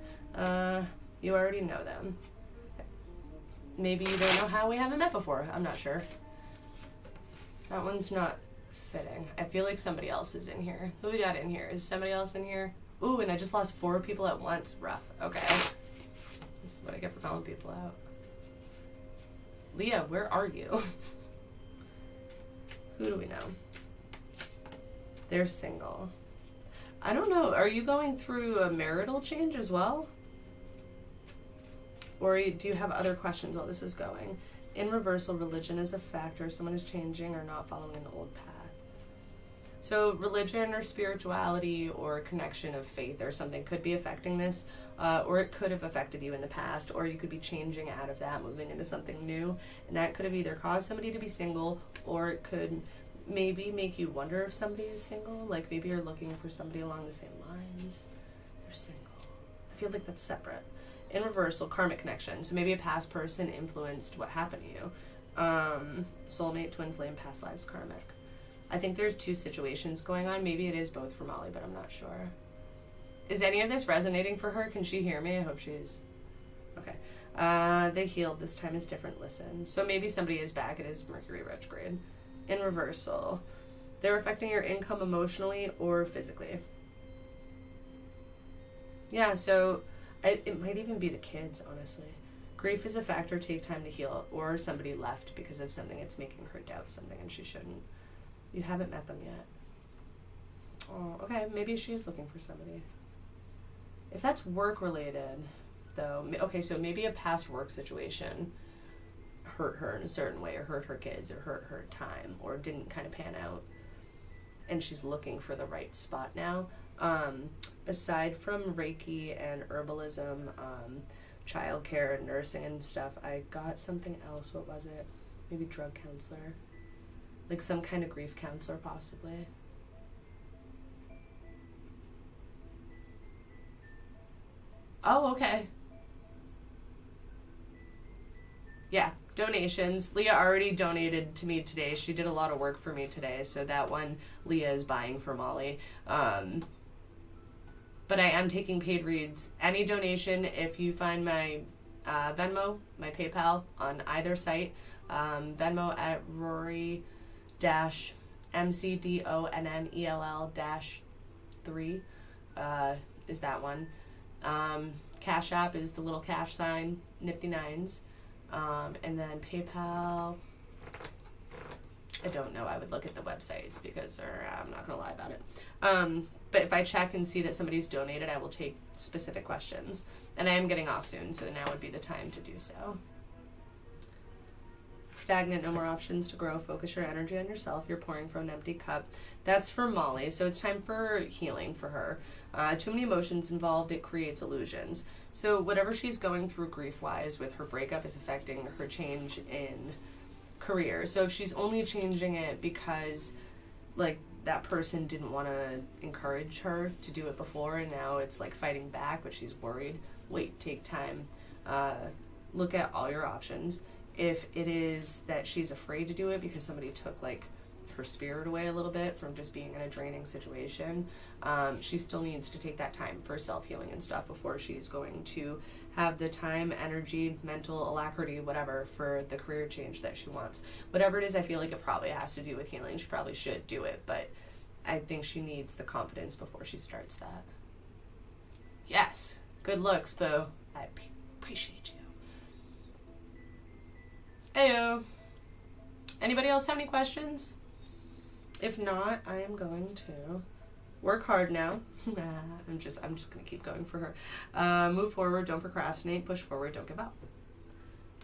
You already know them. Maybe you don't know how we haven't met before. I'm not sure. That one's not fitting. I feel like somebody else is in here. Who we got in here? Is somebody else in here? Ooh, and I just lost 4 people at once. Rough. Okay. This is what I get for calling people out. Leah, where are you? Who do we know? They're single. I don't know. Are you going through a marital change as well? Or do you have other questions while this is going? In reversal, religion is a factor. Someone is changing or not following an old path. So religion or spirituality or connection of faith or something could be affecting this, or it could have affected you in the past, or you could be changing out of that, moving into something new. And that could have either caused somebody to be single, or it could maybe make you wonder if somebody is single. Like maybe you're looking for somebody along the same lines. They're single. I feel like that's separate. In reversal, karmic connection. So maybe a past person influenced what happened to you. Soulmate, twin flame, past lives, karmic. I think there's 2 situations going on. Maybe it is both for Molly, but I'm not sure. Is any of this resonating for her? Can she hear me? I hope she's... Okay. They healed. This time is different. Listen. So maybe somebody is back. It is Mercury retrograde. In reversal. They're affecting your income emotionally or physically. Yeah, so... it might even be the kids, honestly. Grief is a factor. Take time to heal. Or somebody left because of something. It's making her doubt something and she shouldn't. You haven't met them yet. Oh, okay. Maybe she's looking for somebody. If that's work-related, though... Okay, so maybe a past work situation hurt her in a certain way or hurt her kids or hurt her time or didn't kind of pan out. And she's looking for the right spot now. Aside from Reiki and herbalism, childcare and nursing and stuff, I got something else. What was it? Maybe drug counselor. Like some kind of grief counselor, possibly. Oh, okay. Yeah, donations. Leah already donated to me today. She did a lot of work for me today, so that one Leah is buying for Molly. But I am taking paid reads. Any donation, if you find my Venmo, my PayPal on either site, Venmo at Rory-MCDONNELL-3 is that one. Cash App is the little cash sign, Nifty Nines. And then PayPal, I don't know. I would look at the websites because I'm not going to lie about it. But if I check and see that somebody's donated, I will take specific questions. And I am getting off soon, so now would be the time to do so. Stagnant, no more options to grow. Focus your energy on yourself. You're pouring from an empty cup. That's for Molly, so it's time for healing for her. Too many emotions involved, it creates illusions. So whatever she's going through grief-wise with her breakup is affecting her change in career. So if she's only changing it because, like, that person didn't want to encourage her to do it before, and now it's like fighting back, but she's worried. Wait, take time. Look at all your options. If it is that she's afraid to do it because somebody took like her spirit away a little bit from just being in a draining situation, she still needs to take that time for self-healing and stuff before she's going to have the time, energy, mental alacrity, whatever, for the career change that she wants. Whatever it is, I feel like it probably has to do with healing. She probably should do it, but I think she needs the confidence before she starts that. Yes. Good looks, Boo. I appreciate you. Heyo. Anybody else have any questions? If not, I am going to work hard now. I'm just gonna keep going for her. Move forward, don't procrastinate. Push forward, don't give up.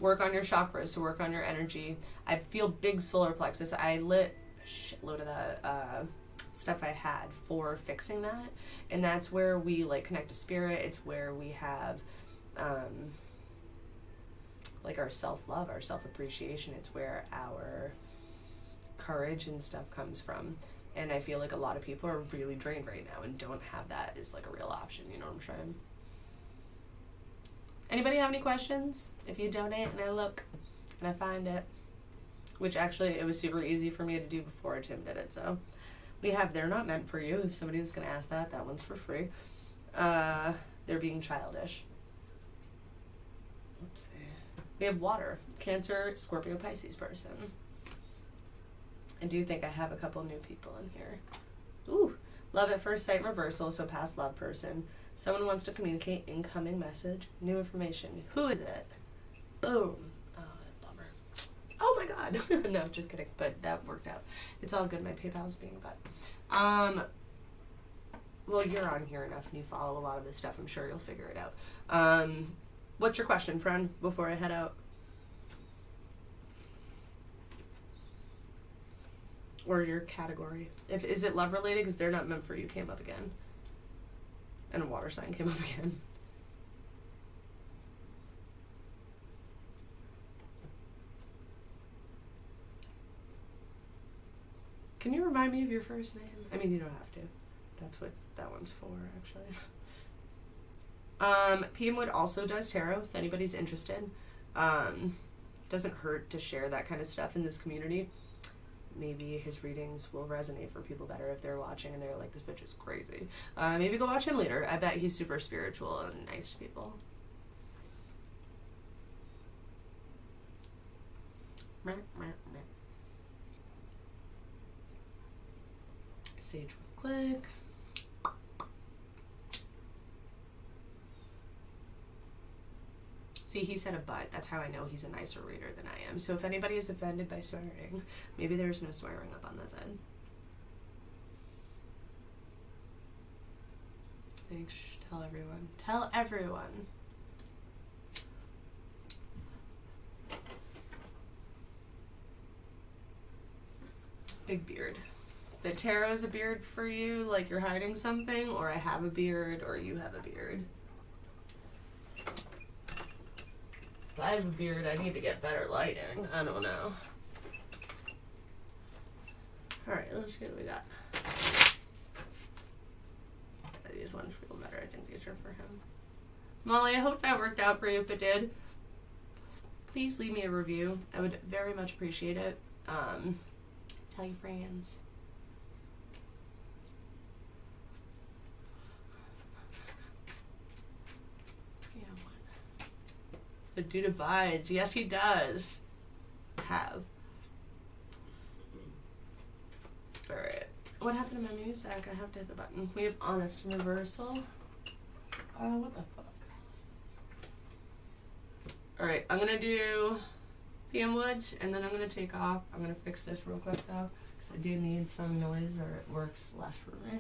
Work on your chakras, so work on your energy. I feel big solar plexus. I lit a shitload of the stuff I had for fixing that, and that's where we like connect to spirit. It's where we have like our self-love, our self-appreciation. It's where our courage and stuff comes from. And I feel like a lot of people are really drained right now and don't have that as like a real option, you know what I'm saying? Anybody have any questions? If you donate and I look and I find it, which actually it was super easy for me to do before Tim did it, so we have They're Not Meant For You. If somebody was going to ask that, that one's for free. They're Being Childish. Oopsie. We have Water, Cancer, Scorpio, Pisces person. I do think I have a couple new people in here. Ooh, Love at First Sight reversal, so past love person. Someone wants to communicate, incoming message, new information. Who is it? Boom. Oh, bummer. Oh my god. No, just kidding, but that worked out. It's all good, my PayPal's being a butt. Well, you're on here enough and you follow a lot of this stuff. I'm sure you'll figure it out. What's your question, friend, before I head out? Or your category. Is it love related? Because They're Not Meant For You came up again. And a water sign came up again. Can you remind me of your first name? I mean, you don't have to. That's what that one's for, actually. PM Wood also does tarot, if anybody's interested. Doesn't hurt to share that kind of stuff in this community. Maybe his readings will resonate for people better if they're watching and they're like, this bitch is crazy. Maybe go watch him later. I bet he's super spiritual and nice to people. Sage real quick. See, he said a but. That's how I know he's a nicer reader than I am. So if anybody is offended by swearing, maybe there's no swearing up on that side. Thanks. Tell everyone. Tell everyone. Big beard. that tarot's a beard for you, like you're hiding something, or I have a beard, or you have a beard. If I have a beard, I need to get better lighting. I don't know. Alright, let's see what we got. These ones feel better. I think these are for him. Molly, I hope that worked out for you. If it did, please leave me a review. I would very much appreciate it. Tell your friends. Yeah, what? The dude abides. Yes, he does. Have. Alright. What happened to my music? I have to hit the button. We have honest reversal. What the fuck? Alright, I'm gonna do PM Woods, and then I'm gonna take off. I'm gonna fix this real quick though, because I do need some noise or it works less for me.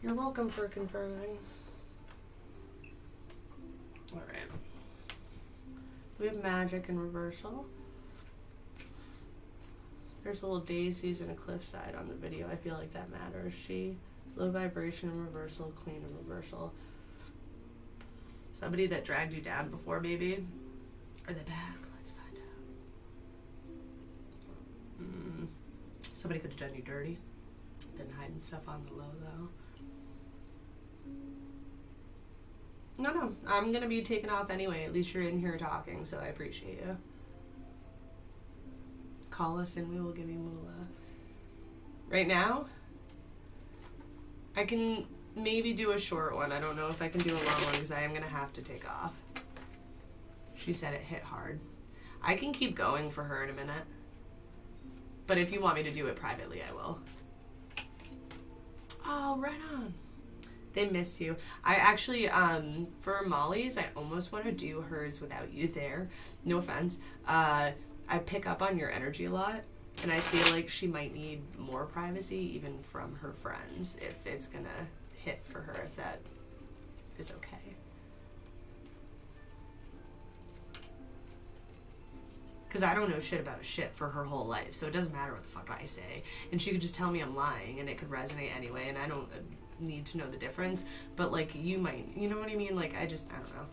You're welcome for confirming. Alright. We have magic and reversal. There's little daisies and a cliffside on the video. I feel like that matters. She, low vibration and reversal, clean and reversal. Somebody that dragged you down before, maybe? Are they back? Let's find out. Somebody could have done you dirty. Been hiding stuff on the low, though. No, I'm gonna be taking off anyway. At least you're in here talking, so I appreciate you. Call us and we will give you moolah. Right now, I can maybe do a short one. I don't know if I can do a long one because I am going to have to take off. She said it hit hard. I can keep going for her in a minute. But if you want me to do it privately, I will. Oh, right on. They miss you. I actually, for Molly's, I almost want to do hers without you there. No offense. I pick up on your energy a lot, and I feel like she might need more privacy even from her friends if it's gonna hit for her, if that is okay. Because I don't know shit about shit for her whole life, so it doesn't matter what the fuck I say. And she could just tell me I'm lying, and it could resonate anyway, and I don't need to know the difference. But, like, you might, you know what I mean? Like, I don't know.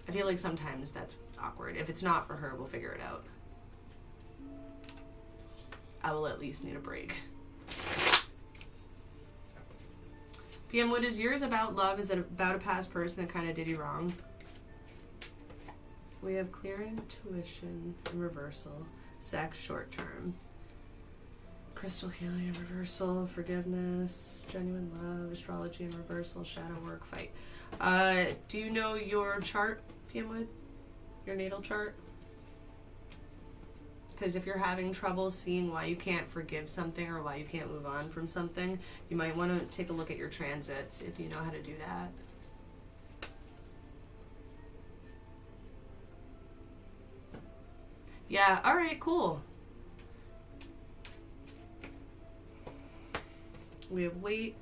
I feel like sometimes that's awkward. If it's not for her, we'll figure it out. I will at least need a break. PM, what is yours about love? Is it about a past person that kind of did you wrong? We have clear intuition in reversal, sex short term, crystal healing in reversal, forgiveness, genuine love, astrology in reversal, shadow work, fight. Do you know your chart, PM Wood? Your natal chart? Because if you're having trouble seeing why you can't forgive something or why you can't move on from something, you might want to take a look at your transits if you know how to do that. Yeah, alright, cool. We have weight,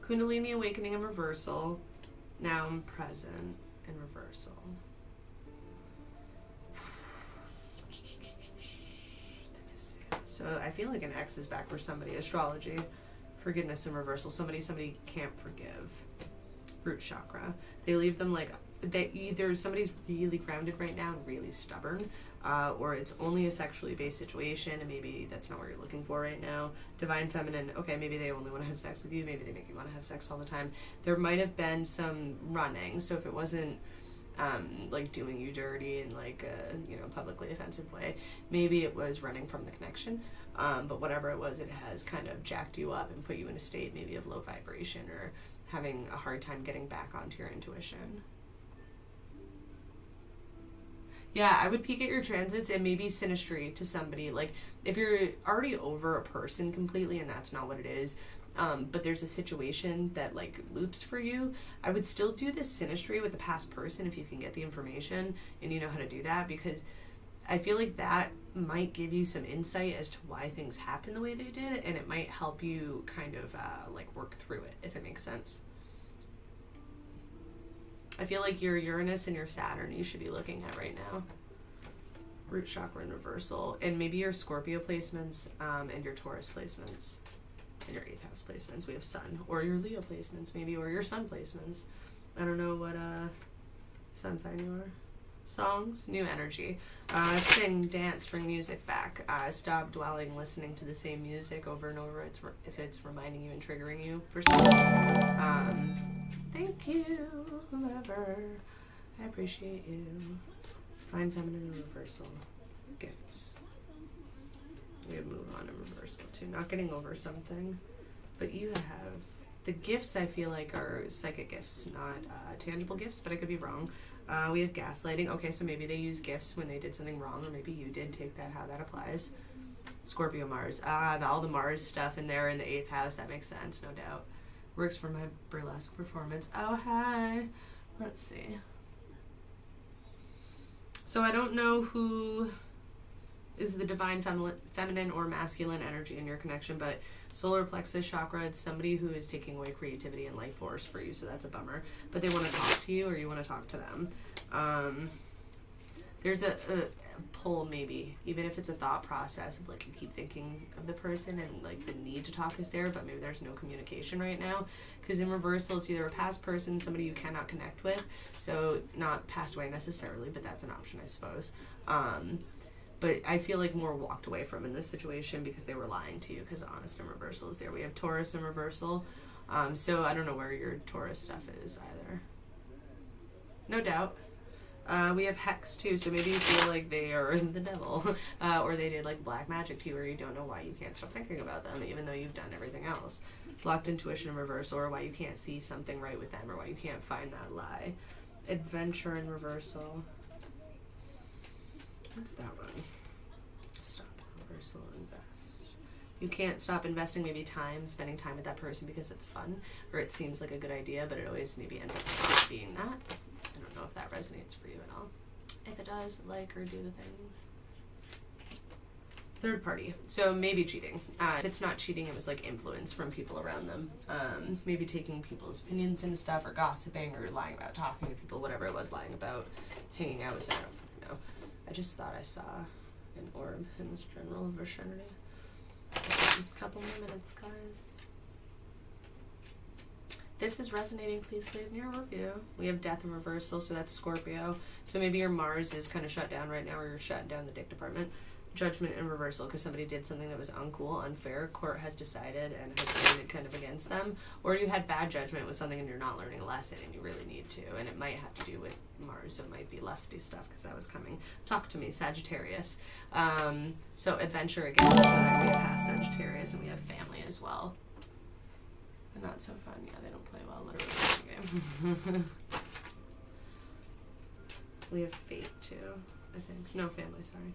Kundalini awakening in reversal. Now I'm present in reversal. So I feel like an X is back for somebody. Astrology, forgiveness in reversal. Somebody can't forgive. Root chakra. They leave them like, either somebody's really grounded right now and really stubborn, or it's only a sexually based situation and maybe that's not what you're looking for right now. Divine feminine, okay, maybe they only want to have sex with you, maybe they make you want to have sex all the time. There might have been some running, so if it wasn't like doing you dirty in like a, you know, publicly offensive way, maybe it was running from the connection, but whatever it was, it has kind of jacked you up and put you in a state maybe of low vibration or having a hard time getting back onto your intuition. Yeah, I would peek at your transits and maybe synastry to somebody. Like, if you're already over a person completely and that's not what it is, but there's a situation that, like, loops for you, I would still do this synastry with the past person if you can get the information and you know how to do that, because I feel like that might give you some insight as to why things happen the way they did, and it might help you kind of, like, work through it, if it makes sense. I feel like your Uranus and your Saturn you should be looking at right now. Root chakra in reversal. And maybe your Scorpio placements and your Taurus placements and your 8th house placements. We have Sun. Or your Leo placements maybe, or your Sun placements. I don't know what sun sign you are. Songs, new energy. Sing, dance, bring music back. Stop dwelling, listening to the same music over and over if it's reminding you and triggering you for something. Thank you, whoever. I appreciate you. Divine feminine in reversal. Gifts. We have move on in reversal too. Not getting over something. But you have... The gifts I feel like are psychic gifts, not tangible gifts, but I could be wrong. We have gaslighting. Okay, so maybe they use gifts when they did something wrong, or maybe you did take that, how that applies. Scorpio Mars. All the Mars stuff in there in the 8th house, that makes sense, no doubt. Works for my burlesque performance. Oh, hi. Let's see. So I don't know who is the divine feminine or masculine energy in your connection, but solar plexus chakra, it's somebody who is taking away creativity and life force for you, so that's a bummer. But they want to talk to you, or you want to talk to them. There's a pull, maybe, even if it's a thought process of like you keep thinking of the person and like the need to talk is there, but maybe there's no communication right now. Because in reversal, it's either a past person, somebody you cannot connect with, so not passed away necessarily, but that's an option, I suppose. But I feel like more walked away from in this situation because they were lying to you, because honest in reversal is there. We have Taurus in reversal. So I don't know where your Taurus stuff is either. No doubt. We have Hex too, so maybe you feel like they are the devil. Or they did like black magic to you, where you don't know why you can't stop thinking about them, even though you've done everything else. Blocked intuition in reversal, or why you can't see something right with them, or why you can't find that lie. Adventure in reversal. What's that one? Stop, reversal, invest. You can't stop investing maybe time, spending time with that person because it's fun, or it seems like a good idea, but it always maybe ends up not being that. I don't know if that resonates for you at all. If it does, like or do the things. Third party. So maybe cheating. If it's not cheating, it was like influence from people around them. Maybe taking people's opinions and stuff, or gossiping, or lying about talking to people, whatever it was, lying about, hanging out with someone. I just thought I saw an orb in this general vicinity. A couple more minutes, guys. This is resonating. Please leave me a review. We have death in reversal, so that's Scorpio. So maybe your Mars is kind of shut down right now, or you're shutting down the dick department. Judgment in reversal, because somebody did something that was uncool, unfair. Court has decided and has voted kind of against them. Or you had bad judgment with something and you're not learning a lesson and you really need to. And it might have to do with Mars, so it might be lusty stuff, because that was coming. Talk to me, Sagittarius. So adventure again, so then we have past Sagittarius, and we have family as well. And not so fun. Yeah, they don't play well, literally, in the game. We have fate too, I think. No, family, sorry.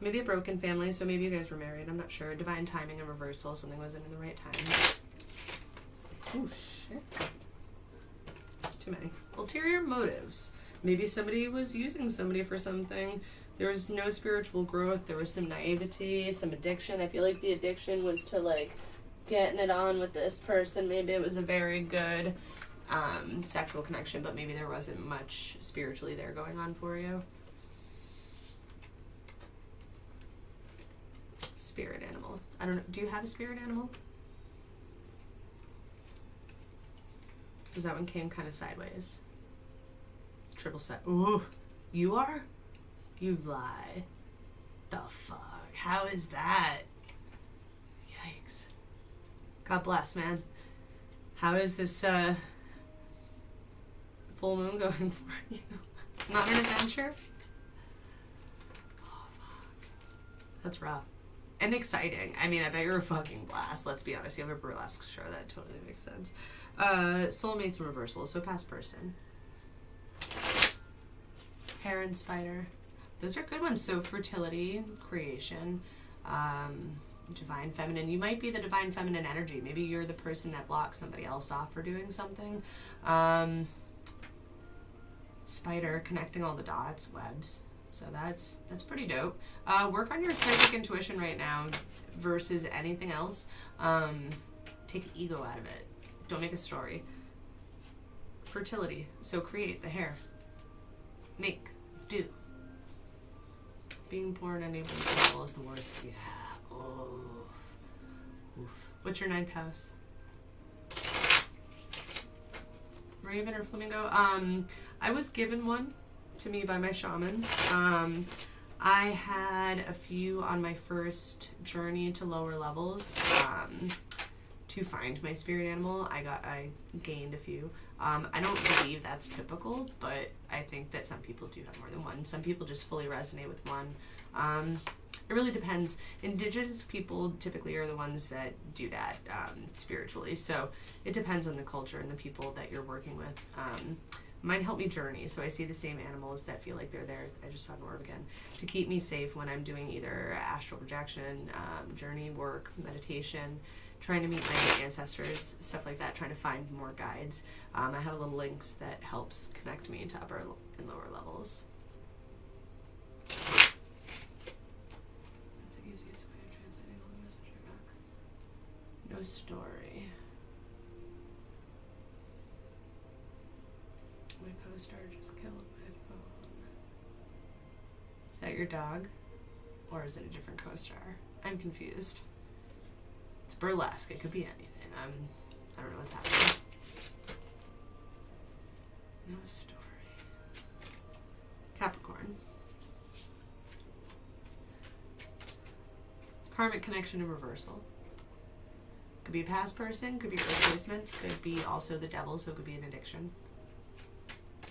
Maybe a broken family, so maybe you guys were married, I'm not sure. Divine timing and reversal, something wasn't in the right time. Oh, shit. Too many. Ulterior motives. Maybe somebody was using somebody for something. There was no spiritual growth. There was some naivety, some addiction. I feel like the addiction was to, like, getting it on with this person. Maybe it was a very good sexual connection, but maybe there wasn't much spiritually there going on for you. Spirit animal. I don't know. Do you have a spirit animal? Because that one came kind of sideways. Triple set. Ooh. You are? You lie. The fuck? How is that? Yikes. God bless, man. How is this full moon going for you? Not an adventure? Oh, fuck. That's rough. And exciting. I mean, I bet you're a fucking blast. Let's be honest. You have a burlesque show. That totally makes sense. Soulmates in reversal. So past person. Hare and spider. Those are good ones. So fertility, creation, divine feminine. You might be the divine feminine energy. Maybe you're the person that blocks somebody else off for doing something. Spider, connecting all the dots, webs. So that's pretty dope. Work on your psychic intuition right now versus anything else. Take the ego out of it. Don't make a story. Fertility. So create the hair. Make. Do. Being poor and unable to travel is the worst. Yeah. Oh. Oof. What's your 9th house? Raven or flamingo? I was given one to me by my shaman. I had a few on my first journey to lower levels to find my spirit animal. I gained a few. I don't believe that's typical, but I think that some people do have more than one. Some people just fully resonate with one. It really depends. Indigenous people typically are the ones that do that spiritually. So it depends on the culture and the people that you're working with. Mine help me journey. So I see the same animals that feel like they're there. I just saw an orb again. To keep me safe when I'm doing either astral projection, journey work, meditation, trying to meet my ancestors, stuff like that, trying to find more guides. I have little links that helps connect me to upper and lower levels. That's the easiest way of translating all the message I got. No story. My co-star just killed my phone. Is that your dog? Or is it a different co-star? I'm confused. It's burlesque. It could be anything. I don't know what's happening. No story. Capricorn. Karmic connection and reversal. Could be a past person, could be replacements, could be also the devil, so it could be an addiction.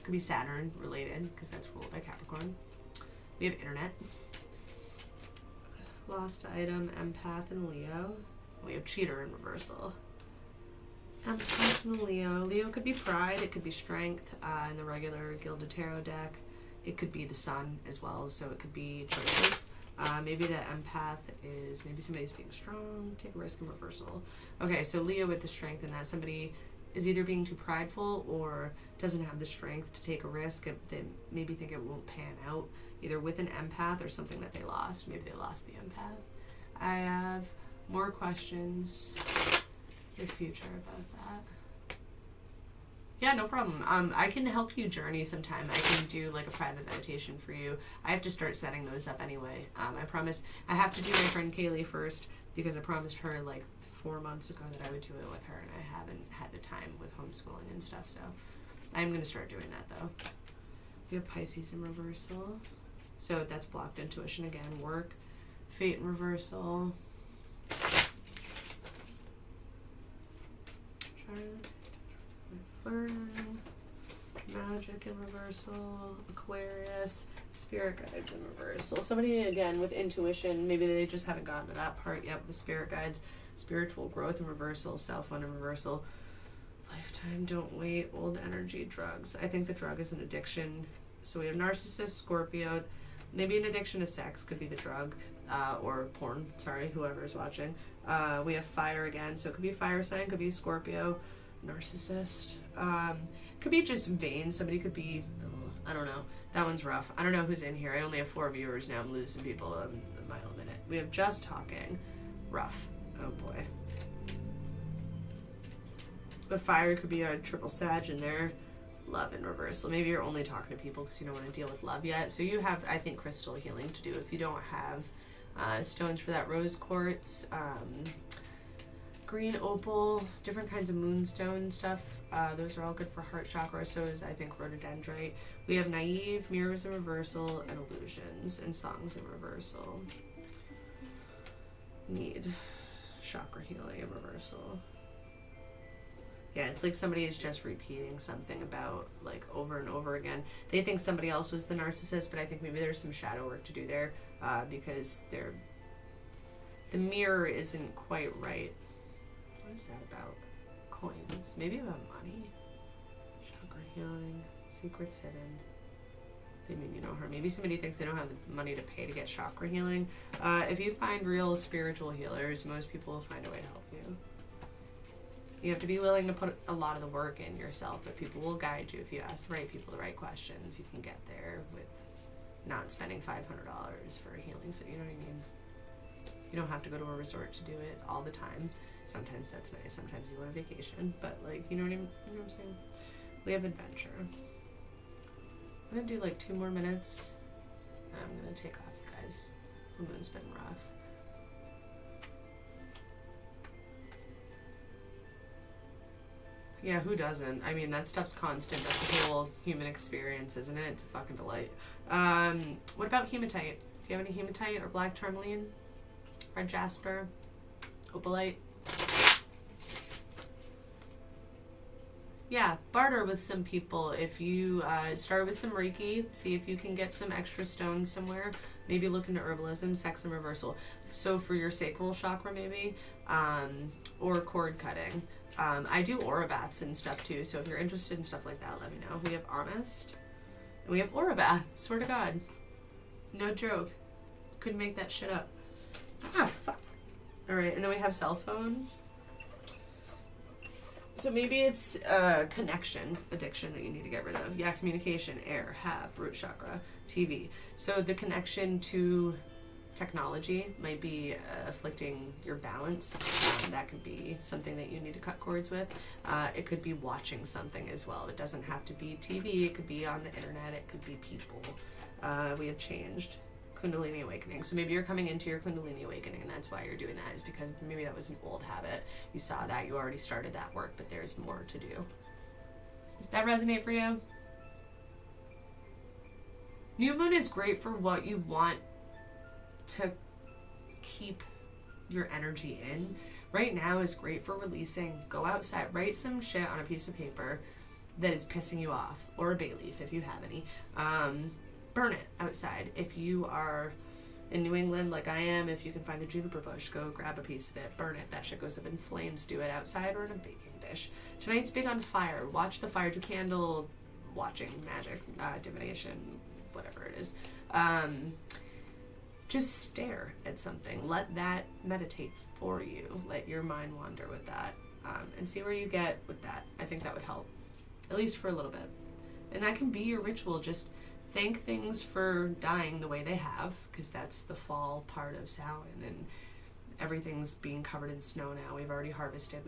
Could be Saturn related, because that's ruled by Capricorn. We have internet. Lost item, empath, and Leo. We have cheater in reversal. Empath and Leo. Leo could be pride, it could be strength in the regular Gilded Tarot deck. It could be the sun as well, so it could be choices. Maybe the empath is, maybe somebody's being strong, take a risk in reversal. Okay, so Leo with the strength in that, somebody is either being too prideful or doesn't have the strength to take a risk. They maybe think it won't pan out, either with an empath or something that they lost. Maybe they lost the empath. I have more questions in the future about that. Yeah, no problem. I can help you journey sometime. I can do like a private meditation for you. I have to start setting those up anyway. I promised I have to do my friend Kaylee first because I promised her like 4 months ago that I would do it with her, and I haven't had the time with homeschooling and stuff, so I'm going to start doing that though. We have Pisces in reversal. So that's blocked intuition again. Work, fate in reversal. Flirting, magic in reversal, Aquarius, spirit guides in reversal. Somebody, again, with intuition, maybe they just haven't gotten to that part yet with the spirit guides. Spiritual growth in reversal, self-one in reversal. Lifetime, don't wait, old energy, drugs. I think the drug is an addiction. So we have narcissist, Scorpio. Maybe an addiction to sex could be the drug, or porn, sorry, whoever is watching. We have fire again, so it could be a fire sign, could be a Scorpio. Narcissist. Could be just vain. Somebody could be, I don't know. That one's rough. I don't know who's in here. I only have 4 viewers now. I'm losing people a mile a minute. We have just talking. Rough. Oh boy. But fire could be a triple Sag in there. Love in reversal. Maybe you're only talking to people because you don't want to deal with love yet. So you have, I think, crystal healing to do. If you don't have stones for that, rose quartz, green opal, different kinds of moonstone stuff. Those are all good for heart chakra. So is, I think, rhododendrite. We have naive, mirrors in reversal, and illusions, and songs in reversal. Need chakra healing in reversal. Yeah, it's like somebody is just repeating something about, like, over and over again. They think somebody else was the narcissist, but I think maybe there's some shadow work to do there, because the mirror isn't quite right. What is that about? Coins. Maybe about money. Chakra healing. Secrets hidden. They mean you know her. Maybe somebody thinks they don't have the money to pay to get chakra healing. If you find real spiritual healers, most people will find a way to help you. You have to be willing to put a lot of the work in yourself, but people will guide you. If you ask the right people the right questions, you can get there with not spending $500 for a healing. So you know what I mean? You don't have to go to a resort to do it all the time. Sometimes that's nice. Sometimes you want a vacation. But, like, you know what I'm saying? We have adventure. I'm going to do, like, 2 more minutes. And I'm going to take off, you guys. Full moon's been rough. Yeah, who doesn't? I mean, that stuff's constant. That's the whole human experience, isn't it? It's a fucking delight. What about hematite? Do you have any hematite or black tourmaline? Red jasper? Opalite? Yeah, barter with some people. If you start with some Reiki, see if you can get some extra stones somewhere. Maybe look into herbalism, sex and reversal. So for your sacral chakra maybe, or cord cutting. I do aura baths and stuff too, so if you're interested in stuff like that, let me know. We have honest, and we have aura bath. Swear to God. No joke. Couldn't make that shit up. Ah, fuck. Alright, and then we have cell phone. So maybe it's connection addiction that you need to get rid of. Yeah, communication, air, have, root chakra, TV. So the connection to technology might be afflicting your balance. That could be something that you need to cut cords with. It could be watching something as well. It doesn't have to be TV. It could be on the internet. It could be people. We have changed. Kundalini awakening. So maybe you're coming into your Kundalini awakening and that's why you're doing that, is because maybe that was an old habit. You saw that, you already started that work, but there's more to do. Does that resonate for you? New moon is great for what you want to keep your energy in. Right now is great for releasing. Go outside, write some shit on a piece of paper that is pissing you off, or a bay leaf if you have any. Burn it outside. If you are in New England like I am, if you can find a juniper bush, go grab a piece of it, burn it. That shit goes up in flames. Do it outside or in a baking dish. Tonight's big on fire. Watch the fire. Do candle watching, magic, divination, whatever it is. Just stare at something. Let that meditate for you. Let your mind wander with that, and see where you get with that. I think that would help, at least for a little bit. And that can be your ritual. Just thank things for dying the way they have, because that's the fall part of Samhain, and everything's being covered in snow now. We've already harvested.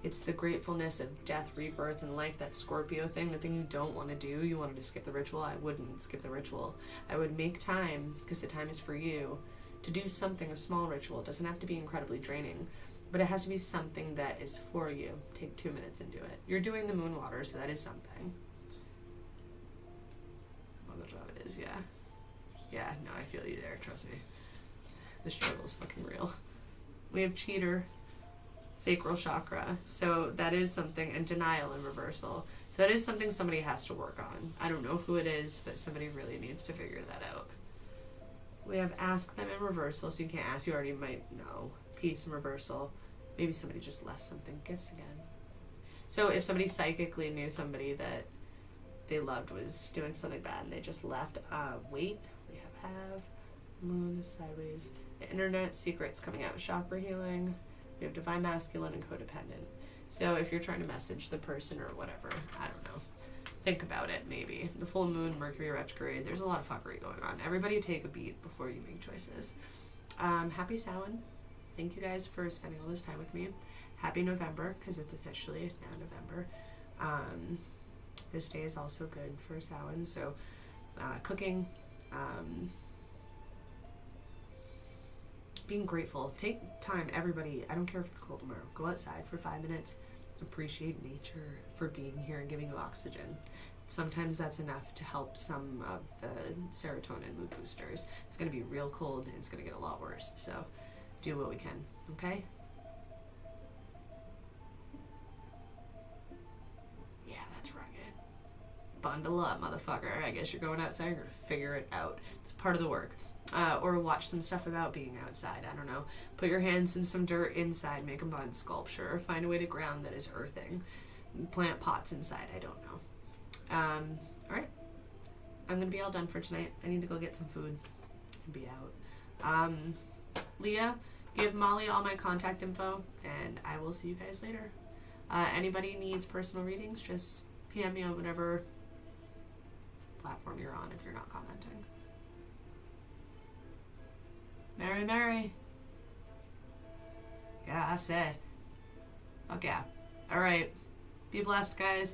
It's the gratefulness of death, rebirth, and life. That Scorpio thing, the thing you don't want to do. You wanted to skip the ritual. I wouldn't skip the ritual. I would make time, because the time is for you, to do something, a small ritual. It doesn't have to be incredibly draining, but it has to be something that is for you. Take 2 minutes and do it. You're doing the moon water, so that is something. Yeah, no, I feel you there, trust me. The struggle is fucking real. We have cheater, sacral chakra, so that is something, and denial and reversal. So that is something somebody has to work on. I don't know who it is, but somebody really needs to figure that out. We have ask them in reversal, so you can't ask, you already might know. Peace in reversal. Maybe somebody just left something. Gifts again. So if somebody psychically knew somebody that they loved was doing something bad and they just left, wait, we have moon is sideways, the internet, secrets coming out, chakra healing, we have divine masculine and codependent. So if you're trying to message the person or whatever, I don't know, think about it. Maybe the full moon, Mercury retrograde, there's a lot of fuckery going on. Everybody take a beat before you make choices. Happy Samhain. Thank you guys for spending all this time with me. Happy November, because it's officially now November. This day is also good for Samhain, so cooking, being grateful. Take time, everybody. I don't care if it's cold tomorrow. Go outside for 5 minutes. Appreciate nature for being here and giving you oxygen. Sometimes that's enough to help some of the serotonin mood boosters. It's going to be real cold and it's going to get a lot worse, so do what we can, okay? Bundle up, motherfucker. I guess you're going outside, you're gonna figure it out. It's part of the work. Or watch some stuff about being outside. I don't know. Put your hands in some dirt inside, make a mud sculpture, or find a way to ground that is earthing. Plant pots inside, I don't know. Alright. I'm gonna be all done for tonight. I need to go get some food and be out. Leah, give Molly all my contact info, and I will see you guys later. Anybody needs personal readings, just PM me on whatever platform you're on if you're not commenting. Mary. Yeah, I say. Fuck yeah. Alright. Be blessed, guys.